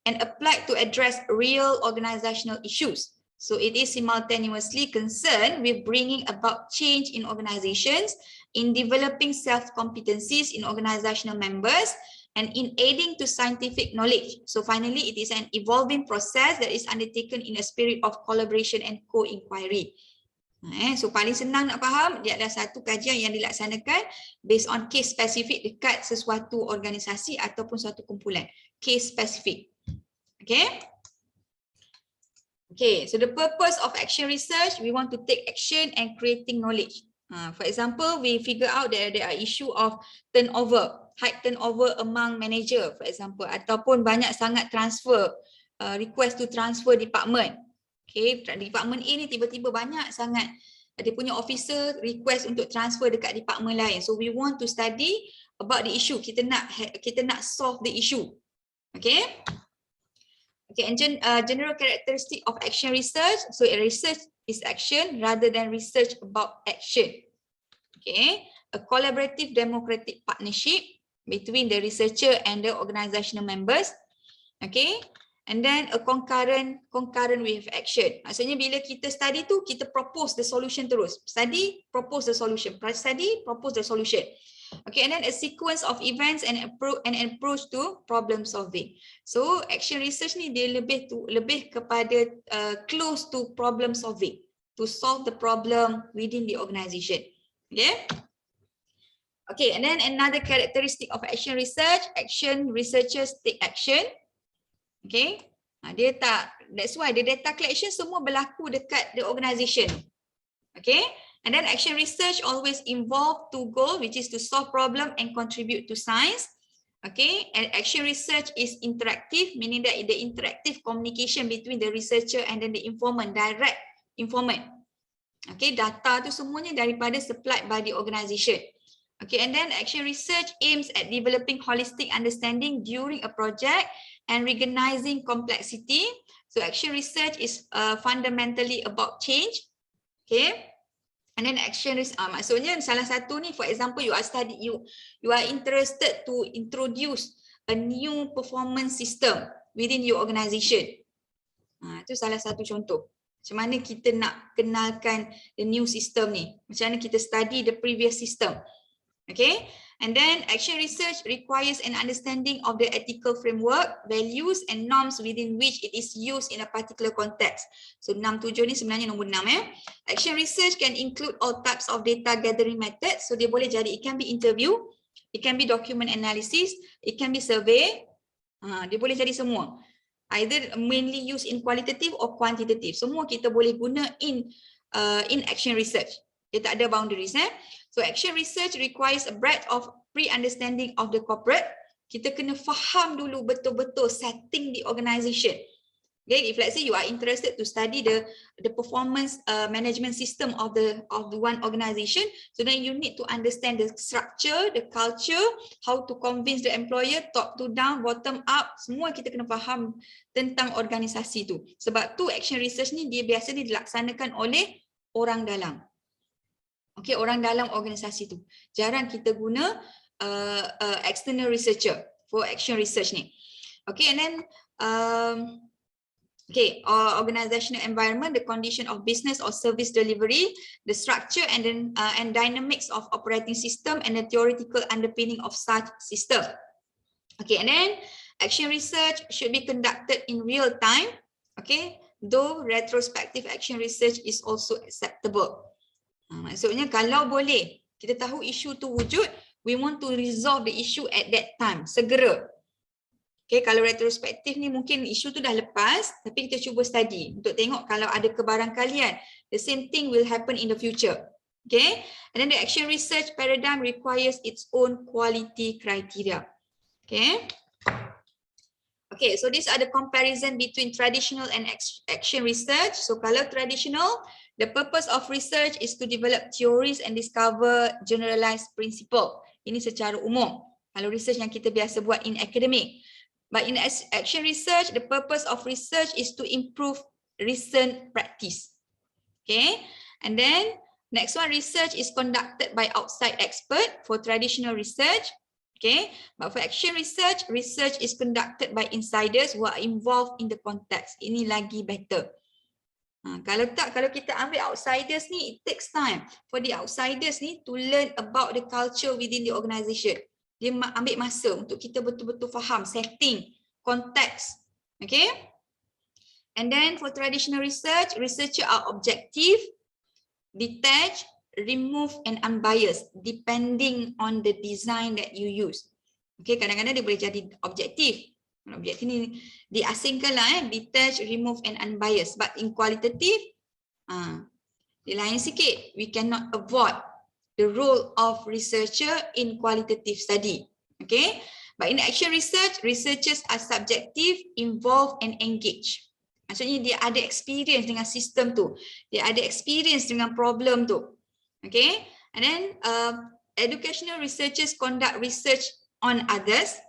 and applied to address real organizational issues. So it is simultaneously concerned with bringing about change in organizations in developing self-competencies in organizational members, and in aiding to scientific knowledge. So finally, it is an evolving process that is undertaken in a spirit of collaboration and co-inquiry. So paling senang nak faham, dia adalah satu kajian yang dilaksanakan based on case specific dekat sesuatu organisasi ataupun suatu kumpulan. Case specific. Okay. Okay, so the purpose of action research, we want to take action and creating knowledge. For example, we figure out that there are issue of turnover, high turnover among manager, for example, ataupun banyak sangat transfer, request to transfer department. Okay, department A ni tiba-tiba banyak sangat dia punya officer request untuk transfer dekat department lain. So we want to study about the issue. Kita nak solve the issue. Okay. Okay, and general characteristic of action research. So research is action rather than research about action. Okay, a collaborative democratic partnership between the researcher and the organizational members. Okay, and then a concurrent with action. Maksudnya bila kita study tu, kita propose the solution terus. Study, propose the solution. Study, propose the solution. Okay, and then a sequence of events and approach to problem solving. So action research ni dia lebih kepada close to problem solving, to solve the problem within the organization. Okay. Okay, and then another characteristic of action research, action researchers take action. Okay, that's why the data collection semua berlaku dekat the organization. Okay, and then action research always involve two goals, which is to solve problem and contribute to science. Okay, and action research is interactive, meaning that the interactive communication between the researcher and then the informant, direct informant. Okay, data tu semuanya daripada supplied by the organization. Okay, and then action research aims at developing holistic understanding during a project and recognizing complexity. So action research is fundamentally about change. Okay, and then action research, maksudnya salah satu ni, for example, you are interested to introduce a new performance system within your organization. Itu salah satu contoh. Macam mana kita nak kenalkan the new system ni? Macam mana kita study the previous system? Okay, and then action research requires an understanding of the ethical framework, values and norms within which it is used in a particular context. So 6, 7 ni sebenarnya nombor 6 ya. Action research can include all types of data gathering methods. So dia boleh jadi, it can be interview, it can be document analysis, it can be survey. Dia boleh jadi semua. Either mainly used in qualitative or quantitative. Semua kita boleh guna in action research. Dia tak ada boundaries. So action research requires a breadth of pre-understanding of the corporate. Kita kena faham dulu betul-betul setting the organization. Okay, if let's say you are interested to study the performance management system of the one organization, so then you need to understand the structure, the culture, how to convince the employer, top to down, bottom up, semua kita kena faham tentang organisasi tu. Sebab tu action research ni dia biasa dilaksanakan oleh orang dalam. Okay, orang dalam organisasi tu. Jarang kita guna external researcher for action research ni. Okay, and then okay, organizational environment, the condition of business or service delivery, the structure and then and dynamics of operating system and the theoretical underpinning of such system. Okay, and then action research should be conducted in real time. Okay, though retrospective action research is also acceptable. Maksudnya kalau boleh kita tahu isu tu wujud, we want to resolve the issue at that time, segera. Okay, kalau retrospektif ni mungkin isu tu dah lepas, tapi kita cuba study untuk tengok kalau ada kebarangkalian, the same thing will happen in the future. Okay, and then the action research paradigm requires its own quality criteria. Okay. Okay, so these are the comparison between traditional and action research. So kalau traditional, the purpose of research is to develop theories and discover generalized principle. Ini secara umum. Kalau research yang kita biasa buat in academic. But in action research, the purpose of research is to improve recent practice. Okay, and then next one, research is conducted by outside expert for traditional research. Okay, but for action research, research is conducted by insiders who are involved in the context. Ini lagi better. Kalau tak, kalau kita ambil outsiders ni, it takes time for the outsiders ni to learn about the culture within the organisation. Dia ambil masa untuk kita betul-betul faham setting, konteks. Okay? And then for traditional research, researchers are objective, detached, removed and unbiased depending on the design that you use. Okay, kadang-kadang dia boleh jadi objektif. Objektif ni diasingkan lah, detached, remove and unbiased. But in qualitative, dia lain sikit. We cannot avoid the role of researcher in qualitative study. Okay, but in action research, researchers are subjective, involved and engaged. Maksudnya dia ada experience dengan sistem tu. Dia ada experience dengan problem tu. Okay, and then educational researchers conduct research on others.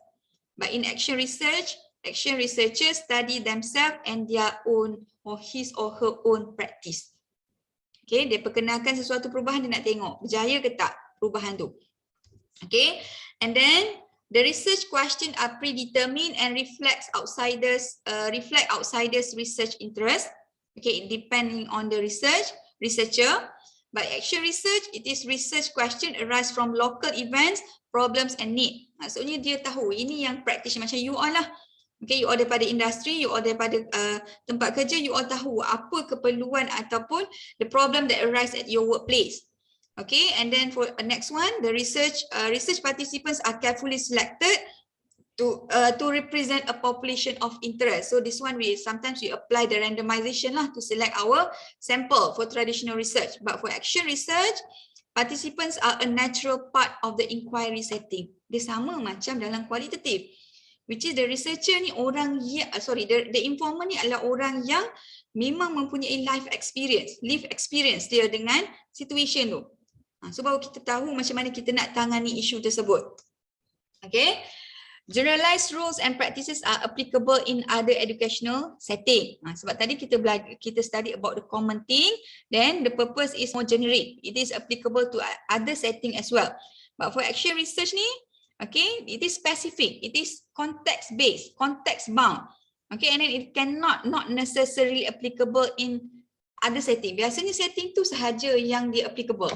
But in action researchers study themselves and their own or his or her own practice. Okay, dia perkenalkan sesuatu perubahan, dia nak tengok berjaya ke tak perubahan tu. Okay, and then the research question are predetermined and reflect outsiders research interest. Okay, depending on the researcher. By action research, it is research question arise from local events, problems and need. Maksudnya dia tahu ini yang practitioner macam you all lah. Okay, you all daripada industri, you all daripada tempat kerja, you all tahu apa keperluan ataupun the problem that arise at your workplace. Okay, and then for next one, the research participants are carefully selected to represent a population of interest. So this one sometimes we apply the randomization lah to select our sample for traditional research. But for action research, participants are a natural part of the inquiry setting. Dia sama macam dalam qualitative, which is the researcher ni orang yang, the informer ni adalah orang yang memang mempunyai life experience dia dengan situation tu. So baru kita tahu macam mana kita nak tangani isu tersebut. Okay. Generalized rules and practices are applicable in other educational setting. Sebab tadi kita study about the common thing, then the purpose is more generic. It is applicable to other setting as well. But for action research ni, okay, it is specific. It is context based, context bound. Okay, and then it cannot not necessarily applicable in other setting. Biasanya setting tu sahaja yang dia applicable.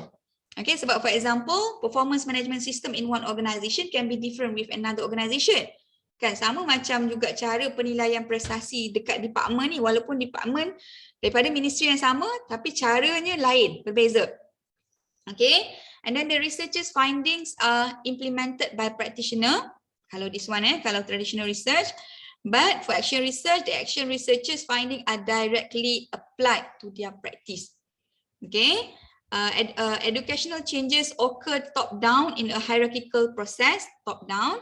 Okay, sebab for example, performance management system in one organisation can be different with another organisation. Kan sama macam juga cara penilaian prestasi dekat department ni, walaupun department daripada ministry yang sama tapi caranya lain, berbeza. Okay, and then the researchers findings are implemented by practitioner. Kalau this one kalau traditional research, but for action research, the action researchers finding are directly applied to their practice. Okay. Educational changes occur top down in a hierarchical process, top down.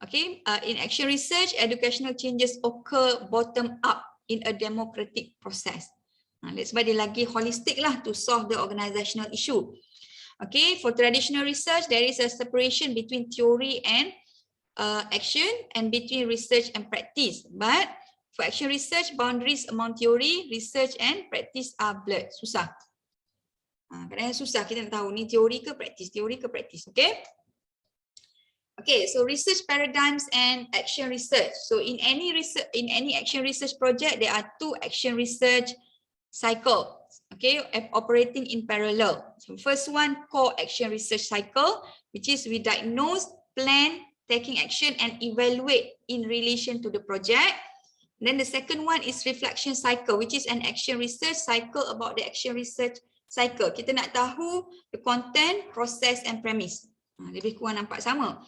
Okay, in action research, educational changes occur bottom up in a democratic process. That's why dia lagi holistic lah to solve the organizational issue. Okay, for traditional research, there is a separation between theory and action and between research and practice. But for action research, boundaries among theory, research and practice are blurred. Susah. Kadang-kadang susah kita nak tahu ni teori ke praktis, okay? Okay, so research paradigms and action research. So in any action research project, there are two action research cycles, okay, operating in parallel. So first one, core action research cycle, which is we diagnose, plan, taking action and evaluate in relation to the project. Then the second one is reflection cycle, which is an action research cycle about the action research cycle. Kita nak tahu the content, process and premise. Lebih kurang nampak sama.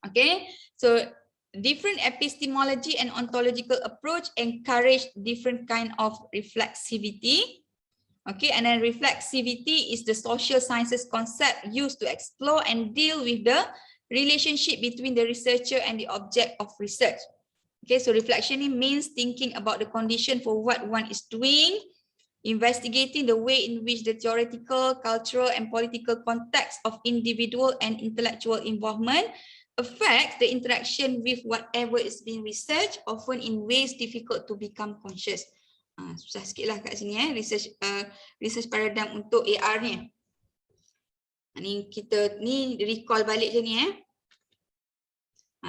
Okay, so different epistemology and ontological approach encourage different kind of reflexivity. Okay, and then reflexivity is the social sciences concept used to explore and deal with the relationship between the researcher and the object of research. Okay, so reflection means thinking about the condition for what one is doing, investigating the way in which the theoretical, cultural, and political context of individual and intellectual involvement affects the interaction with whatever is being researched, often in ways difficult to become conscious. Susah sikit lah kat sini research paradigm untuk AR ni. Ni kita ni recall balik je ni.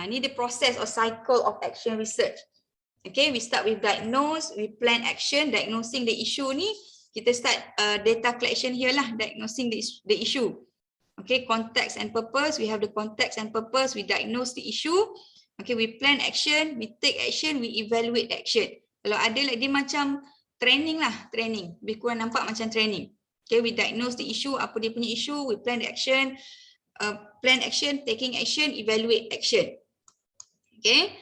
Ni the process or cycle of action research. Okay, we start with diagnose, we plan action, diagnosing the issue ni. Kita start data collection here lah, diagnosing the issue. Okay, context and purpose, we have the context and purpose, we diagnose the issue. Okay, we plan action, we take action, we evaluate action. Kalau ada like dia macam training lah, training. Lebih kurang nampak macam training. Okay, we diagnose the issue, apa dia punya issue, we plan the action, taking action, evaluate action. Okay,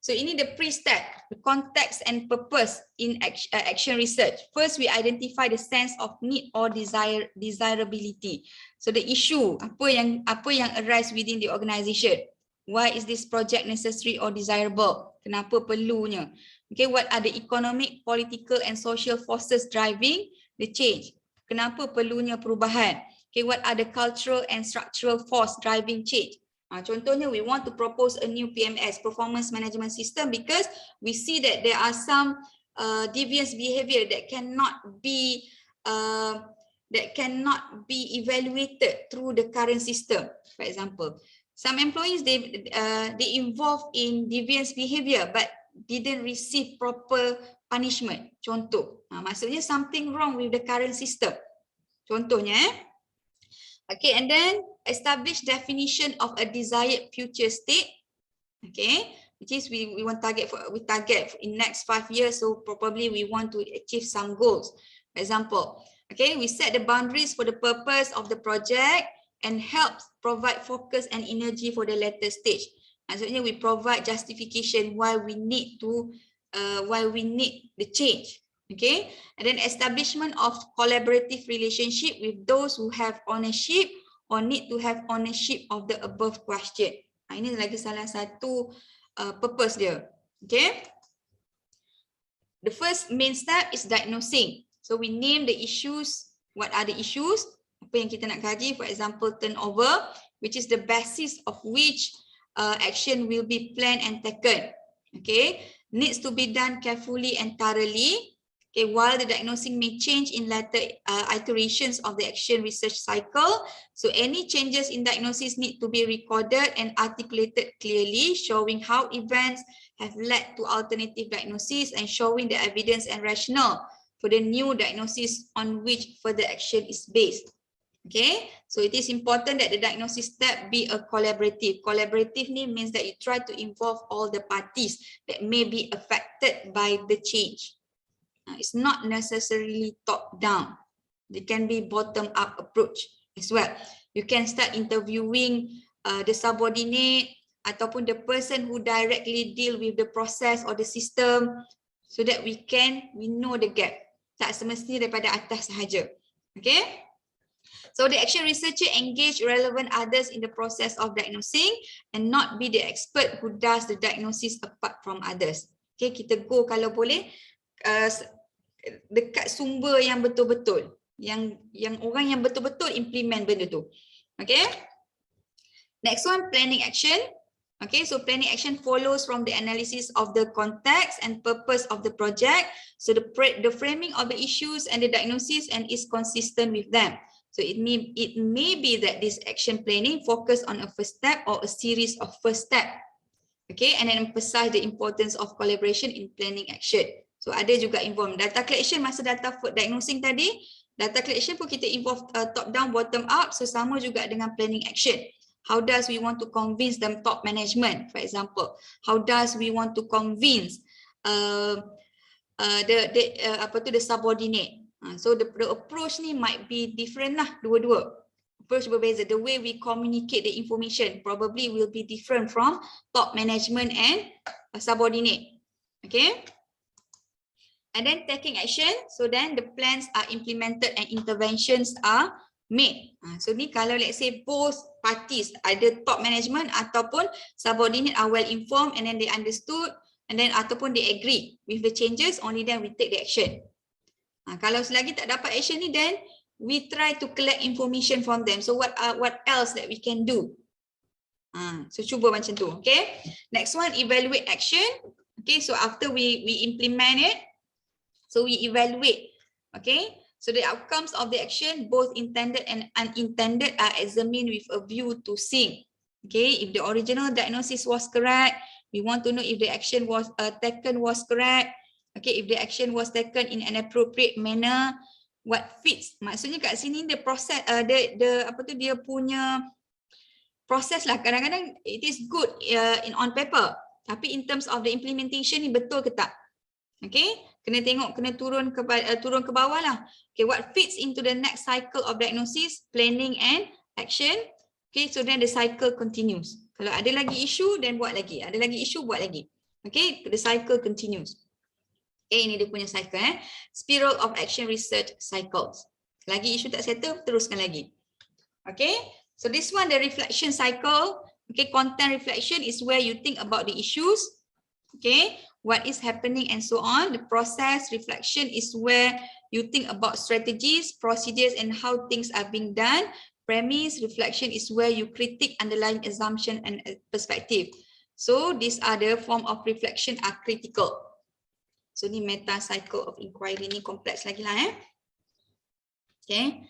so ini the pre-step, the context and purpose in action research. First, we identify the sense of need or desirability. So the issue, apa yang arise within the organization. Why is this project necessary or desirable? Kenapa perlunya? Okay, what are the economic, political and social forces driving the change? Kenapa perlunya perubahan? Okay, what are the cultural and structural force driving change? Contohnya, we want to propose a new PMS, performance management system, because we see that there are some devious behavior that cannot be evaluated through the current system. For example, some employees they involved in devious behavior but didn't receive proper punishment. Contoh, maksudnya something wrong with the current system. Contohnya, okay, and then establish definition of a desired future state. Okay, which is we target in next 5 years, so probably we want to achieve some goals. For example, okay, we set the boundaries for the purpose of the project and help provide focus and energy for the later stage. Maksudnya we provide justification why we need the change. Okay, and then establishment of collaborative relationship with those who have ownership or need to have ownership of the above question. Ini lagi salah satu purpose dia. Okay, the first main step is diagnosing. So we name the issues. What are the issues? Apa yang kita nak kaji? For example, turnover, which is the basis of which action will be planned and taken. Okay, needs to be done carefully and thoroughly. Okay, while the diagnosing may change in later iterations of the action research cycle, so any changes in diagnosis need to be recorded and articulated clearly, showing how events have led to alternative diagnosis and showing the evidence and rationale for the new diagnosis on which further action is based. Okay, so it is important that the diagnosis step be a collaborative. Collaborative means that you try to involve all the parties that may be affected by the change. It's not necessarily top down. It can be bottom up approach as well. You can start interviewing the subordinate ataupun the person who directly deal with the process or the system, so that we know the gap. Tak semestinya daripada atas sahaja. Okay. So the action researcher engage relevant others in the process of diagnosing and not be the expert who does the diagnosis apart from others. Okay, kita go kalau boleh dekat sumber yang betul-betul, yang orang yang betul-betul implement benda tu. Okay, next one, planning action. Okay, so planning action follows from the analysis of the context and purpose of the project, so the framing of the issues and the diagnosis and is consistent with them. So it may be that this action planning focus on a first step or a series of first step. Okay, and then emphasize the importance of collaboration in planning action. So ada juga involve data collection masa data diagnosing tadi. Data collection pun kita involve top down, bottom up. So sama juga dengan planning action. How does we want to convince the top management, for example? How does we want to convince the subordinate? So the approach ni might be different lah, dua-dua. Approach berbeza. The way we communicate the information probably will be different from top management and subordinate. Okay. And then taking action, so then the plans are implemented and interventions are made. So ni kalau let's say both parties, either top management ataupun subordinate are well informed and then they understood and then ataupun they agree with the changes, only then we take the action. Kalau selagi tak dapat action ni, then we try to collect information from them. So what else that we can do? So cuba macam tu. Okay. Next one, evaluate action. Okay, so after we implement it, so we evaluate. Okay, so the outcomes of the action, both intended and unintended, are examined with a view to seeing. Okay, if the original diagnosis was correct, We want to know if the action was taken was correct. Okay, if the action was taken in an appropriate manner, what fits. Maksudnya kat sini the process, dia punya proses lah. Kadang-kadang it is good on paper, tapi in terms of the implementation ni betul ke tak? Okay, kena tengok, kena turun ke bawah lah. Okay, what fits into the next cycle of diagnosis, planning and action. Okay, so then the cycle continues. Kalau ada lagi isu, then buat lagi. Ada lagi isu, buat lagi. Okay, the cycle continues. Okay, ini dia punya cycle. Spiral of action research cycles. Lagi isu tak settle, teruskan lagi. Okay, so this one, the reflection cycle. Okay, content reflection is where you think about the issues. Okay, what is happening and so on. The process reflection is where you think about strategies, procedures, and how things are being done. Premise reflection is where you critique underlying assumption and perspective. So these are the form of reflection are critical. So ni meta cycle of inquiry ni kompleks lagi lah. Okay.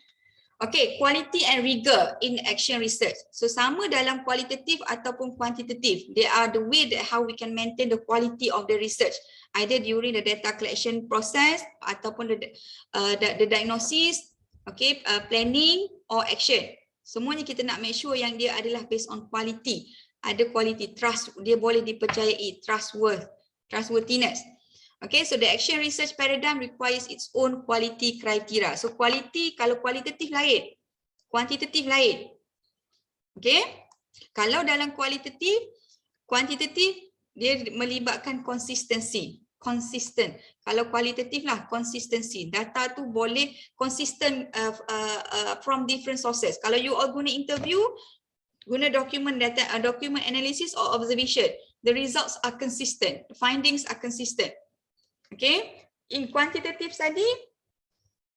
Okay, quality and rigor in action research. So sama dalam qualitative ataupun quantitative. They are the way that how we can maintain the quality of the research, either during the data collection process ataupun the diagnosis, okay, planning or action. Semuanya kita nak make sure yang dia adalah based on quality. Ada quality, trust, dia boleh dipercayai, trustworthiness. Okay, so the action research paradigm requires its own quality criteria. So quality, kalau qualitative lain, quantitative lain. Okay, kalau dalam quantitative dia melibatkan consistency. Consistent. Kalau kualitatif lah, consistency. Data tu boleh consistent from different sources. Kalau you all guna interview, guna document data, document analysis or observation, the results are consistent, the findings are consistent. Okay, in quantitative study,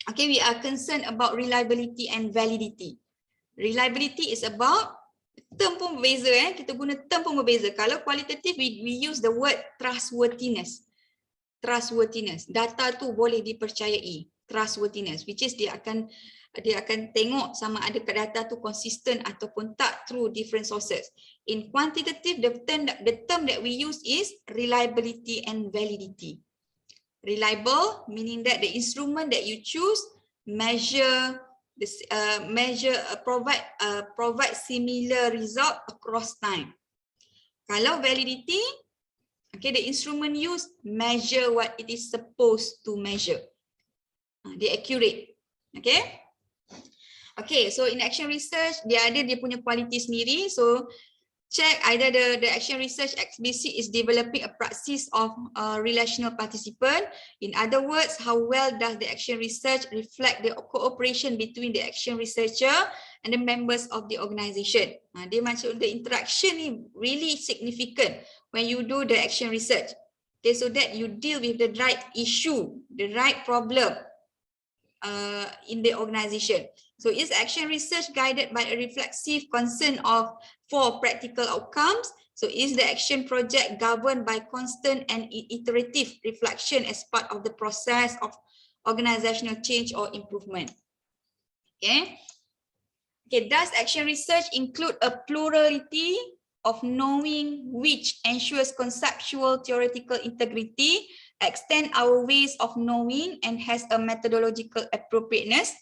okay, we are concerned about reliability and validity. Reliability is about, term pun berbeza, kita guna term pun berbeza. Kalau qualitative, we use the word trustworthiness. Trustworthiness, data tu boleh dipercayai, trustworthiness, which is dia akan tengok sama ada data tu konsisten ataupun tak through different sources. In quantitative, the term that we use is reliability and validity. Reliable meaning that the instrument that you choose provide similar result across time. Kalau validity, okay, the instrument used measure what it is supposed to measure. Dia accurate. Okay. Okay, so in action research, dia punya quality sendiri. So check either the action research explicit is developing a praxis of relational participant. In other words, how well does the action research reflect the cooperation between the action researcher and the members of the organization. Dia macam the interaction ni really significant when you do the action research. Okay, so that you deal with the right issue, the right problem in the organization. So is action research guided by a reflexive concern for practical outcomes? So is the action project governed by constant and iterative reflection as part of the process of organizational change or improvement? Okay. Okay, does action research include a plurality of knowing which ensures conceptual theoretical integrity, extend our ways of knowing, and has a methodological appropriateness?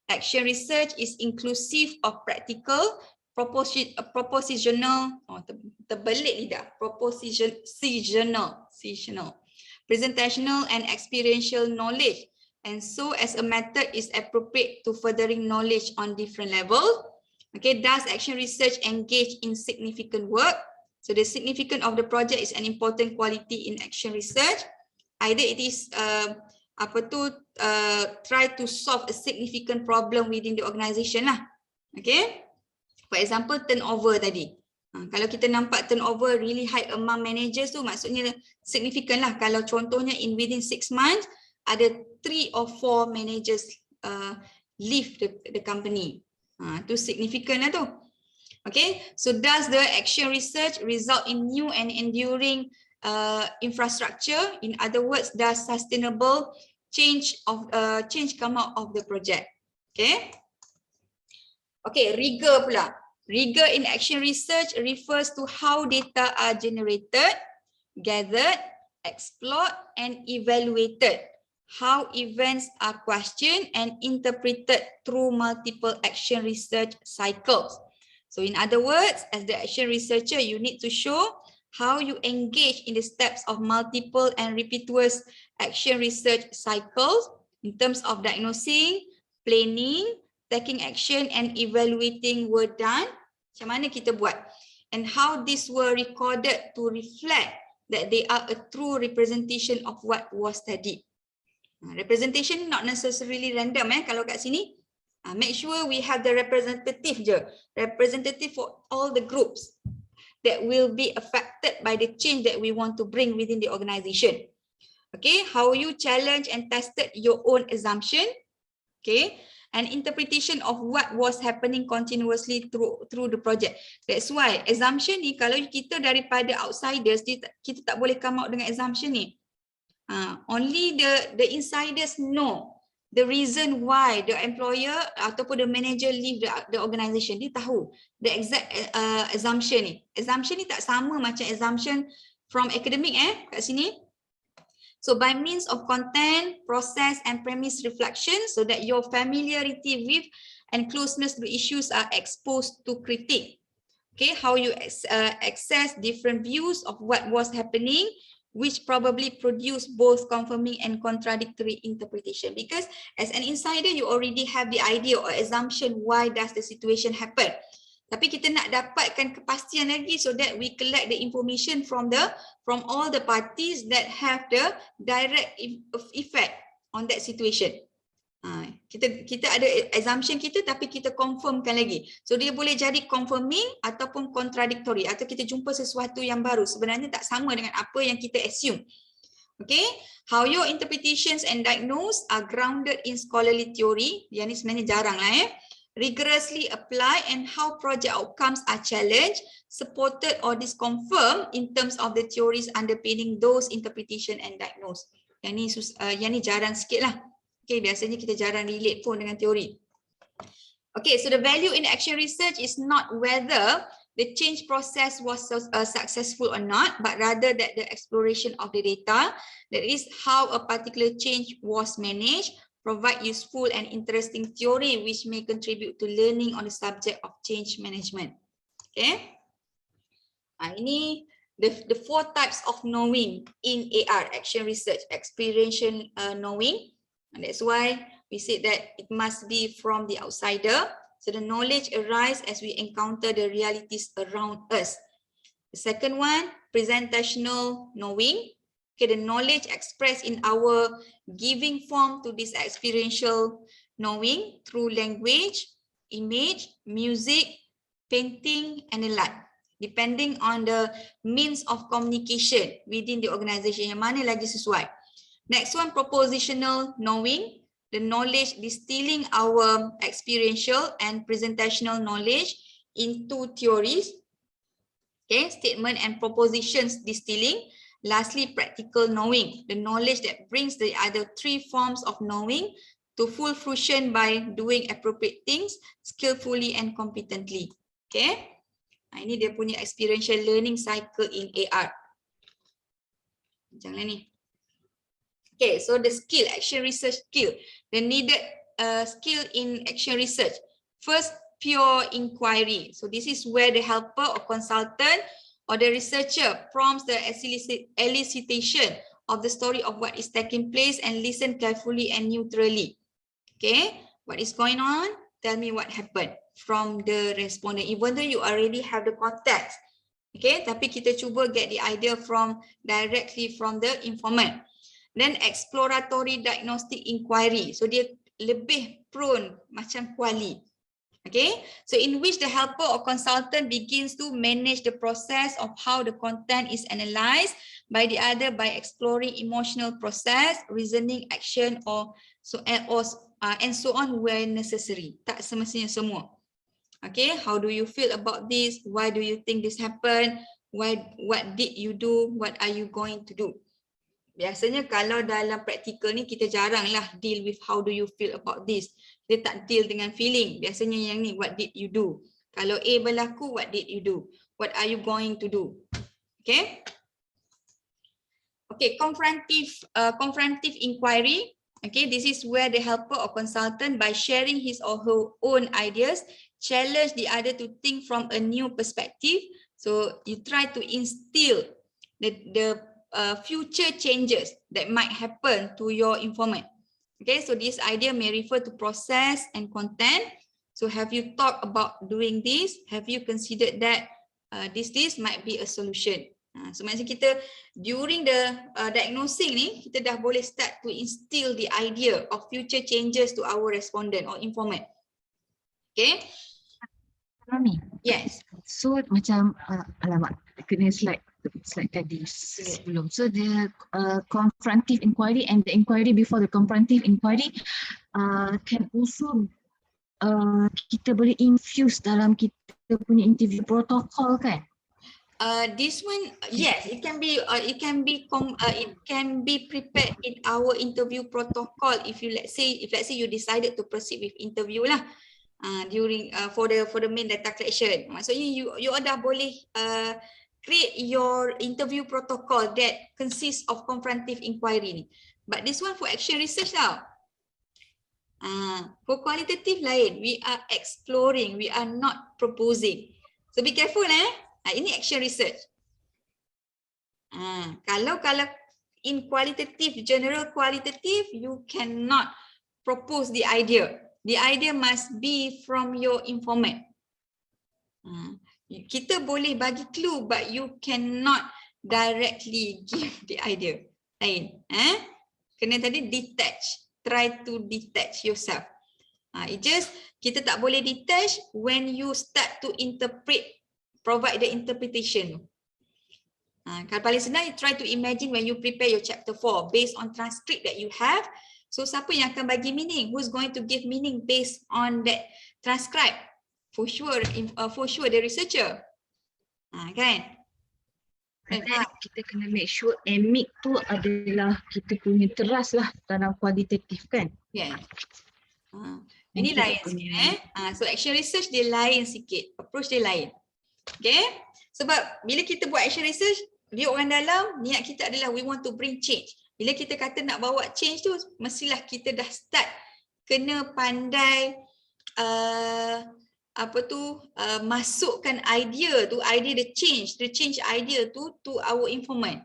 Action research is inclusive of practical, propositional, presentational and experiential knowledge, and so as a method is appropriate to furthering knowledge on different levels. Okay, does action research engage in significant work? So the significance of the project is an important quality in action research. Either it is try to solve a significant problem within the organization lah. Okay, for example turnover tadi. Kalau kita nampak turnover really high among managers tu, maksudnya significant lah. Kalau contohnya within 6 months ada 3 or 4 managers leave the company, tu significant lah tu. Okay, so does the action research result in new and enduring infrastructure? In other words, does sustainable change come out of the project? Okay. Okay, rigor pula. Rigor in action research refers to how data are generated, gathered, explored, and evaluated. How events are questioned and interpreted through multiple action research cycles. So in other words, as the action researcher, you need to show how you engage in the steps of multiple and repeatuous action research cycles in terms of diagnosing, planning, taking action, and evaluating were done. Macam mana kita buat? And how these were recorded to reflect that they are a true representation of what was studied. Representation not necessarily random kalau kat sini. Make sure we have the representative je. Representative for all the groups that will be affected by the change that we want to bring within the organization. Okay, how you challenge and tested your own assumption. Okay, an interpretation of what was happening continuously through the project. That's why assumption ni kalau kita daripada outsiders, kita tak boleh come out dengan assumption ni. Only the insiders know the reason why the employer ataupun the manager leave the organization. Dia tahu the exact assumption ni. Assumption ni tak sama macam assumption from academic kat sini. So by means of content, process and premise reflection, so that your familiarity with and closeness to issues are exposed to critique. Okay, how you access different views of what was happening, which probably produce both confirming and contradictory interpretation. Because as an insider, you already have the idea or assumption why does the situation happen. Tapi kita nak dapatkan kepastian lagi so that we collect the information from all the parties that have the direct effect on that situation. Kita ada assumption kita tapi kita confirmkan lagi. So dia boleh jadi confirming ataupun contradictory, atau kita jumpa sesuatu yang baru sebenarnya tak sama dengan apa yang kita assume. Okay, how your interpretations and diagnose are grounded in scholarly theory. Yang ni sebenarnya jarang lah rigorously apply, and how project outcomes are challenged, supported or disconfirmed in terms of the theories underpinning those interpretation and diagnose. Yang ni jarang sikit lah. Okay, biasanya kita jarang relate pun dengan teori. Okay, so the value in action research is not whether the change process was successful or not, but rather that the exploration of the data, that is how a particular change was managed, provide useful and interesting theory which may contribute to learning on the subject of change management. Okay, ini the four types of knowing in AR, action research, experiential knowing. And that's why we said that it must be from the outsider. So the knowledge arises as we encounter the realities around us. The second one, presentational knowing. Okay, the knowledge expressed in our giving form to this experiential knowing through language, image, music, painting, and the like, depending on the means of communication within the organization. Yang mana lagi sesuai. Next one, propositional knowing, the knowledge distilling our experiential and presentational knowledge into theories. Okay, statement and propositions distilling. Lastly, practical knowing, the knowledge that brings the other three forms of knowing to full fruition by doing appropriate things skillfully and competently. Okay, ini dia punya experiential learning cycle in AR. Jangan ni. Okay, so the skill, action research skill, the needed skill in action research. First, pure inquiry. So this is where the helper or consultant or the researcher prompts the elicitation of the story of what is taking place and listen carefully and neutrally. Okay, what is going on? Tell me what happened from the respondent, even though you already have the context. Okay, tapi kita cuba get the idea directly from the informant. Then exploratory diagnostic inquiry. So dia lebih prone macam kuali. Okay, so in which the helper or consultant begins to manage the process of how the content is analyzed by the other by exploring emotional process, reasoning, action, and so on where necessary. Tak semestinya semua. Okay, how do you feel about this? Why do you think this happened? What did you do? What are you going to do? Biasanya kalau dalam praktikal ni kita jaranglah deal with how do you feel about this. Dia tak deal dengan feeling. Biasanya yang ni, what did you do? Kalau A berlaku, what did you do? What are you going to do? Okay. Okay, confrontative inquiry. Okay, this is where the helper or consultant, by sharing his or her own ideas, challenge the other to think from a new perspective. So you try to instill the future changes that might happen to your informant. Okay, so this idea may refer to process and content. So have you thought about doing this? Have you considered that this might be a solution? So maksudnya kita during the diagnosing ni, kita dah boleh start to instill the idea of future changes to our respondent or informant. Okay? Rami. Yes. So macam alamak, kena slide tadi sebelum. So the confrontative inquiry and the inquiry before the confrontative inquiry can also kita boleh infuse dalam kita punya interview protocol kan? This one, yes, it can be prepared in our interview protocol if let's say you decided to proceed with interview lah during for the main data collection. Maksudnya you dah boleh create your interview protocol that consists of confrontative inquiry ni. But this one for action research tau. For qualitative lain, we are exploring, we are not proposing. So be careful ini action research. Kalau in qualitative, general qualitative, you cannot propose the idea. The idea must be from your informant. Kita boleh bagi clue, but you cannot directly give the idea. Lain. Kena tadi detach. Try to detach yourself. Kita tak boleh detach when you start to interpret, provide the interpretation. Kalau paling senang, you try to imagine when you prepare your chapter 4 based on transcript that you have. So siapa yang akan bagi meaning? Who's going to give meaning based on that transcript? For sure the researcher. Kan? Kita kena make sure emic tu adalah kita punya teras lah dalam kualitatif kan? Yeah. Ini lain sikit So action research dia lain sikit, approach dia lain. Okay? Sebab bila kita buat action research, dia orang dalam, niat kita adalah we want to bring change. Bila kita kata nak bawa change tu, mestilah kita dah start kena pandai masukkan idea tu, the change idea tu to our informant.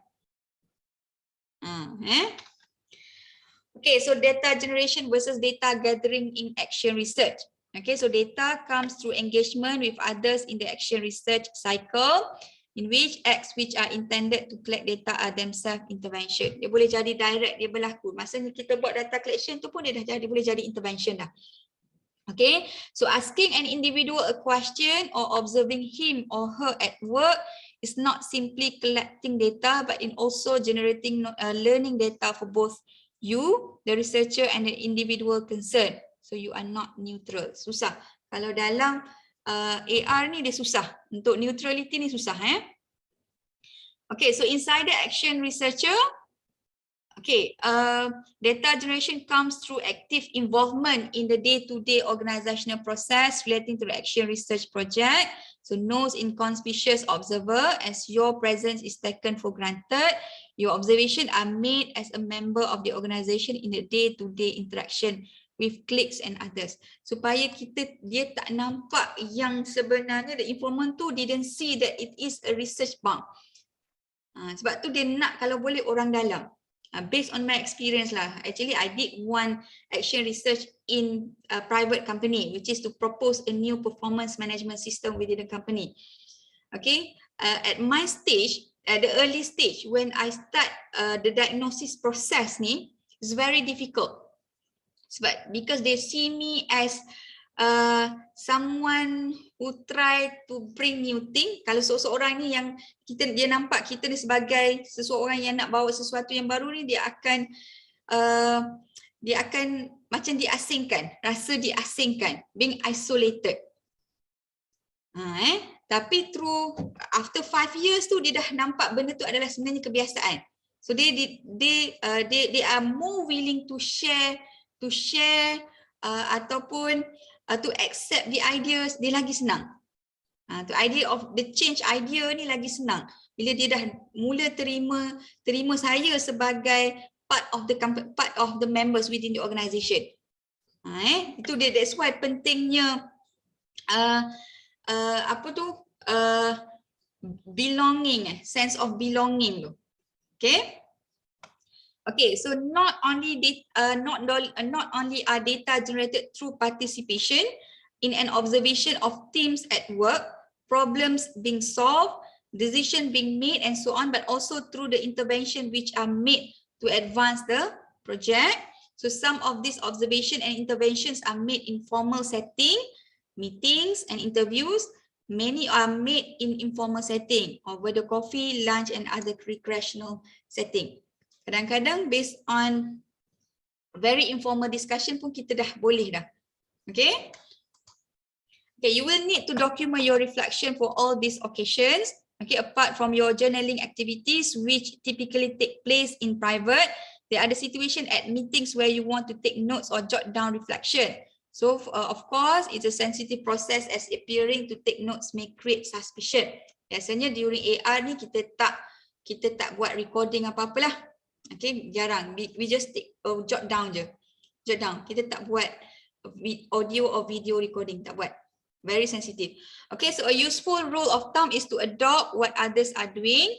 Okay, so data generation versus data gathering in action research. Okay, so data comes through engagement with others in the action research cycle, in which acts which are intended to collect data are themselves intervention. Dia boleh jadi direct, dia berlaku. Maksudnya kita buat data collection tu pun dia dah boleh jadi intervention dah. Okay, so asking an individual a question or observing him or her at work is not simply collecting data, but in also generating learning data for both you, the researcher, and the individual concerned. So you are not neutral. Susah. Kalau dalam AR ni dia susah. Untuk neutrality ni susah. Okay, so inside the action researcher, okay, data generation comes through active involvement in the day-to-day organizational process relating to the action research project. So no inconspicuous observer, as your presence is taken for granted. Your observation are made as a member of the organization in the day-to-day interaction with colleagues and others. Supaya dia tak nampak yang sebenarnya the informant tu didn't see that it is a research bunk. Sebab tu dia nak kalau boleh orang dalam. Based on my experience lah, actually I did one action research in a private company, which is to propose a new performance management system within the company. Okay, at my stage, at the early stage, when I start the diagnosis process ni, it's very difficult. Sebab because they see me as someone who try to bring new thing. Kalau seseorang ni yang dia nampak kita ni sebagai seseorang yang nak bawa sesuatu yang baru ni, dia akan macam diasingkan, rasa diasingkan, being isolated. Tapi after 5 years tu dia dah nampak benda tu adalah sebenarnya kebiasaan. So they are more willing to share ataupun to accept the ideas, dia lagi senang. Tu idea of the change idea ni lagi senang bila dia dah mula terima saya sebagai part of the members within the organisation. Itu dia, that's why pentingnya belonging, sense of belonging tu. Okay. Okay, so not only are data generated through participation in an observation of teams at work, problems being solved, decision being made and so on, but also through the intervention which are made to advance the project. So some of these observation and interventions are made in formal setting, meetings and interviews. Many are made in informal setting, over the coffee, lunch and other recreational setting. Kadang-kadang based on very informal discussion pun kita dah boleh dah. Okay? Okay, you will need to document your reflection for all these occasions. Okay, apart from your journaling activities which typically take place in private, there are the situation at meetings where you want to take notes or jot down reflection. So of course, it's a sensitive process as appearing to take notes may create suspicion. Biasanya during AR ni kita tak buat recording apa-apalah. Okay, jarang. We just take, jot down je. Jot down. Kita tak buat audio or video recording, tak buat. Very sensitive. Okay, so a useful rule of thumb is to adopt what others are doing.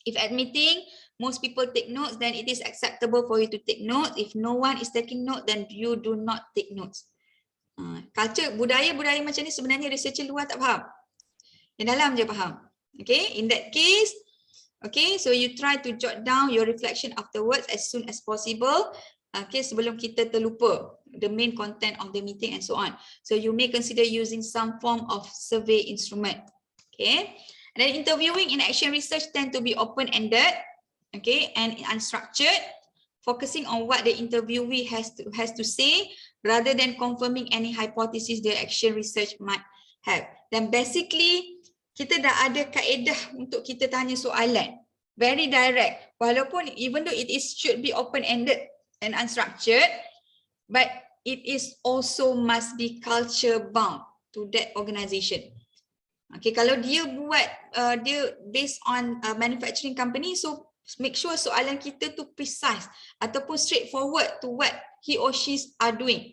If at meeting, most people take notes, then it is acceptable for you to take notes. If no one is taking note, then you do not take notes. Culture, budaya-budaya macam ni sebenarnya researcher luar tak faham. Yang dalam je faham. Okay, in that case, okay, so you try to jot down your reflection afterwards as soon as possible. Okay, sebelum kita terlupa the main content of the meeting and so on. So you may consider using some form of survey instrument. Okay, and then interviewing in action research tend to be open-ended, okay, and unstructured, focusing on what the interviewee has to say rather than confirming any hypothesis the action research might have. Then basically kita dah ada kaedah untuk kita tanya soalan, very direct, walaupun even though it should be open-ended and unstructured, but it is also must be culture bound to that organisation. Okay, kalau dia buat dia based on manufacturing company, so make sure soalan kita tu precise ataupun straightforward to what he or she are doing.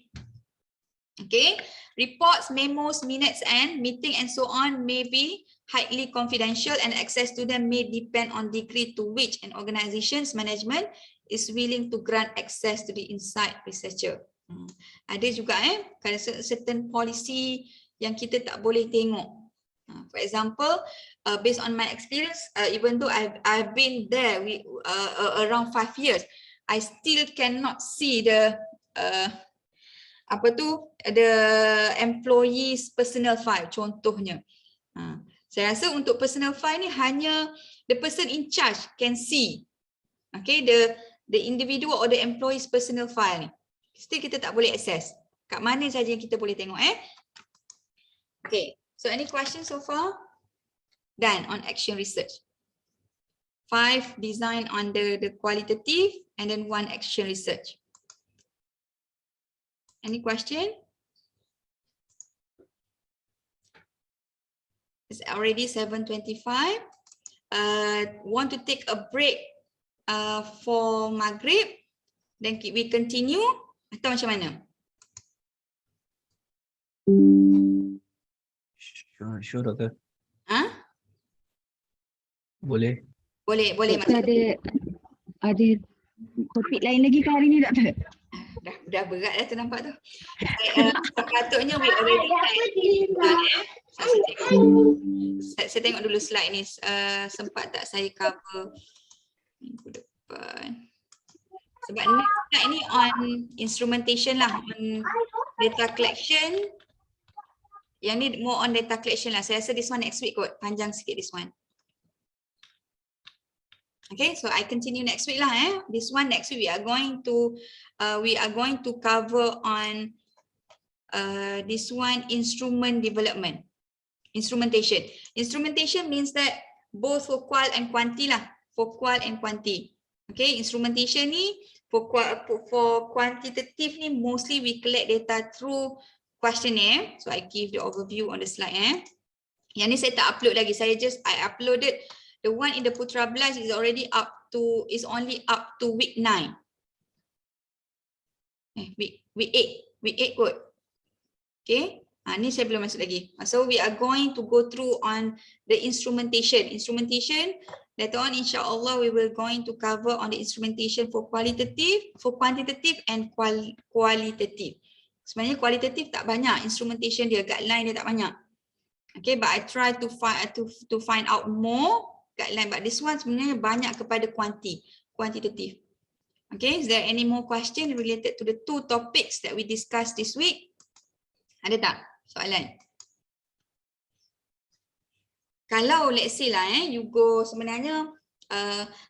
Okay, reports, memos, minutes and meeting and so on may be highly confidential and access to them may depend on degree to which an organization's management is willing to grant access to the inside researcher. Ada juga kalau certain policy yang kita tak boleh tengok. For example, based on my experience, even though I've been there around 5 years, I still cannot see the the employees personal file contohnya. Saya rasa untuk personal file ni hanya the person in charge can see. Okay, the individual or the employee's personal file ni. Still kita tak boleh access. Kat mana saja yang kita boleh tengok Okay, so any questions so far? Done on action research. 5 design under the qualitative and then 1 action research. Any question? It's already 7:25. Want to take a break for Maghrib? Then we continue atau macam mana? Sure doktor. Boleh. Boleh Doktor, ada topik lain lagi ke hari ni doktor? Dah berat dah tu nampak tu. Sepatutnya we already saya tengok dulu slide ni, sempat tak saya cover minggu depan. Sebab next slide ni on instrumentation lah, on data collection. Yang ni more on data collection lah. Saya rasa this one next week kot, panjang sikit this one. Okay, so I continue next week lah. This one next week we are going to cover on this one instrument development, instrumentation. Instrumentation means that both for qual and quanti lah, for qual and quanti. Okay, instrumentation ni for quantitative ni mostly we collect data through questionnaire. So I give the overview on the slide. Yang ni saya tak upload lagi. I uploaded the one in the Putra Blast is only up to week 9. Week 8 kot. Okay. Ni saya belum masuk lagi. So we are going to go through on the instrumentation. Instrumentation, later on insyaAllah we will going to cover on the instrumentation for qualitative, for quantitative and qualitative. Sebenarnya qualitative tak banyak, instrumentation dia, guideline dia tak banyak. Okay, but I try to find out more guideline, but this one sebenarnya banyak kepada quantitative. Okay, is there any more question related to the two topics that we discussed this week? Ada tak soalan? Kalau let's say lah you go sebenarnya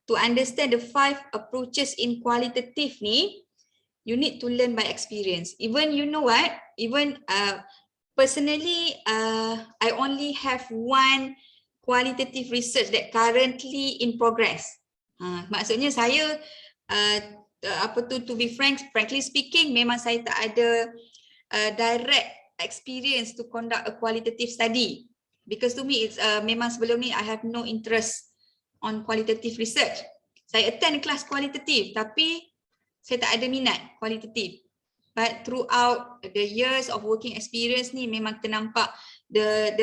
to understand the 5 approaches in qualitative ni, you need to learn by experience. Even you know what, even personally I only have one qualitative research that currently in progress. Maksudnya saya to be frankly speaking, memang saya tak ada direct experience to conduct a qualitative study, because to me it's memang sebelum ni I have no interest on qualitative research. Saya attend kelas kualitatif tapi saya tak ada minat kualitatif. But throughout the years of working experience ni memang ternampak the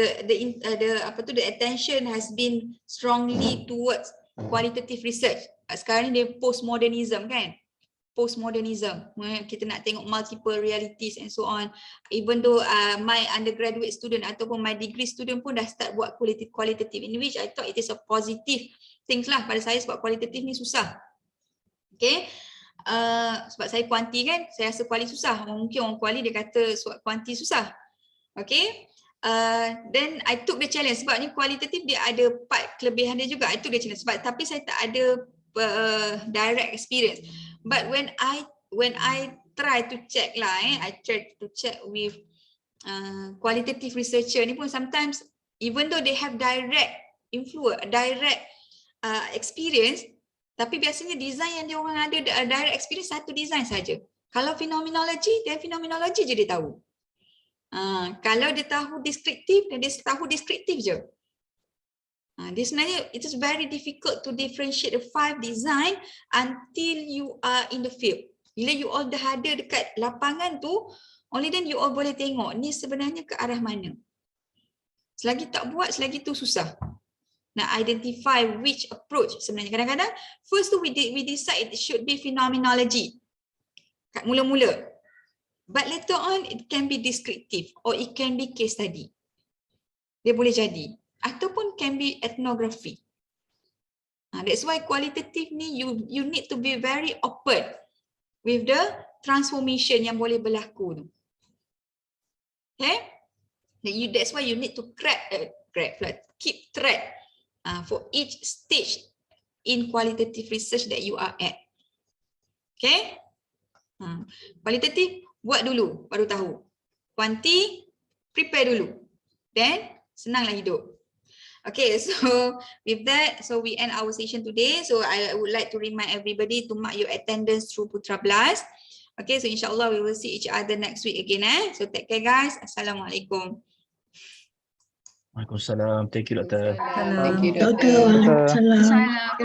attention has been strongly towards qualitative research. Sekarang ni dia postmodernism kan? Postmodernism. Kita nak tengok multiple realities and so on. Even though my undergraduate student ataupun my degree student pun dah start buat qualitative, in which I thought it is a positive things lah pada saya, sebab qualitative ni susah. Okay. Sebab saya kuanti kan, saya rasa kuali susah. Mungkin orang kuali dia kata kuanti susah. Okay. Then I took the challenge sebab ni kualitatif dia ada part kelebihan dia juga. I took the challenge sebab tapi saya tak ada direct experience. But when I try to check lah, I try to check with qualitative researcher ni pun sometimes even though they have direct influence, direct experience, tapi biasanya design yang dia orang ada direct experience satu design saja. Kalau phenomenology, dia phenomenology je dia tahu. Kalau dia tahu deskriptif, dia tahu deskriptif je. Dia sebenarnya it is very difficult to differentiate the 5 design until you are in the field. Bila you all dah ada dekat lapangan tu, only then you all boleh tengok ni sebenarnya ke arah mana. Selagi tak buat, selagi tu susah. Nak identify which approach sebenarnya. Kadang-kadang first tu we decide it should be phenomenology kat mula-mula, but later on it can be descriptive or it can be case study. Dia boleh jadi, ataupun can be ethnography. That's why qualitative ni you need to be very open with the transformation yang boleh berlaku tu. Okay, that's why you need to keep track for each stage in qualitative research that you are at. Okay, kualitatif buat dulu baru tahu. Kuanti prepare dulu, then senanglah hidup. Okay, so with that, so we end our session today. So I would like to remind everybody to mark your attendance through Putra Blast. Okay, so insyaAllah we will see each other next week again. So take care guys. Assalamualaikum. Waalaikumsalam. Thank you, Doktor. Thank you, Doktor. Doktor. Salam.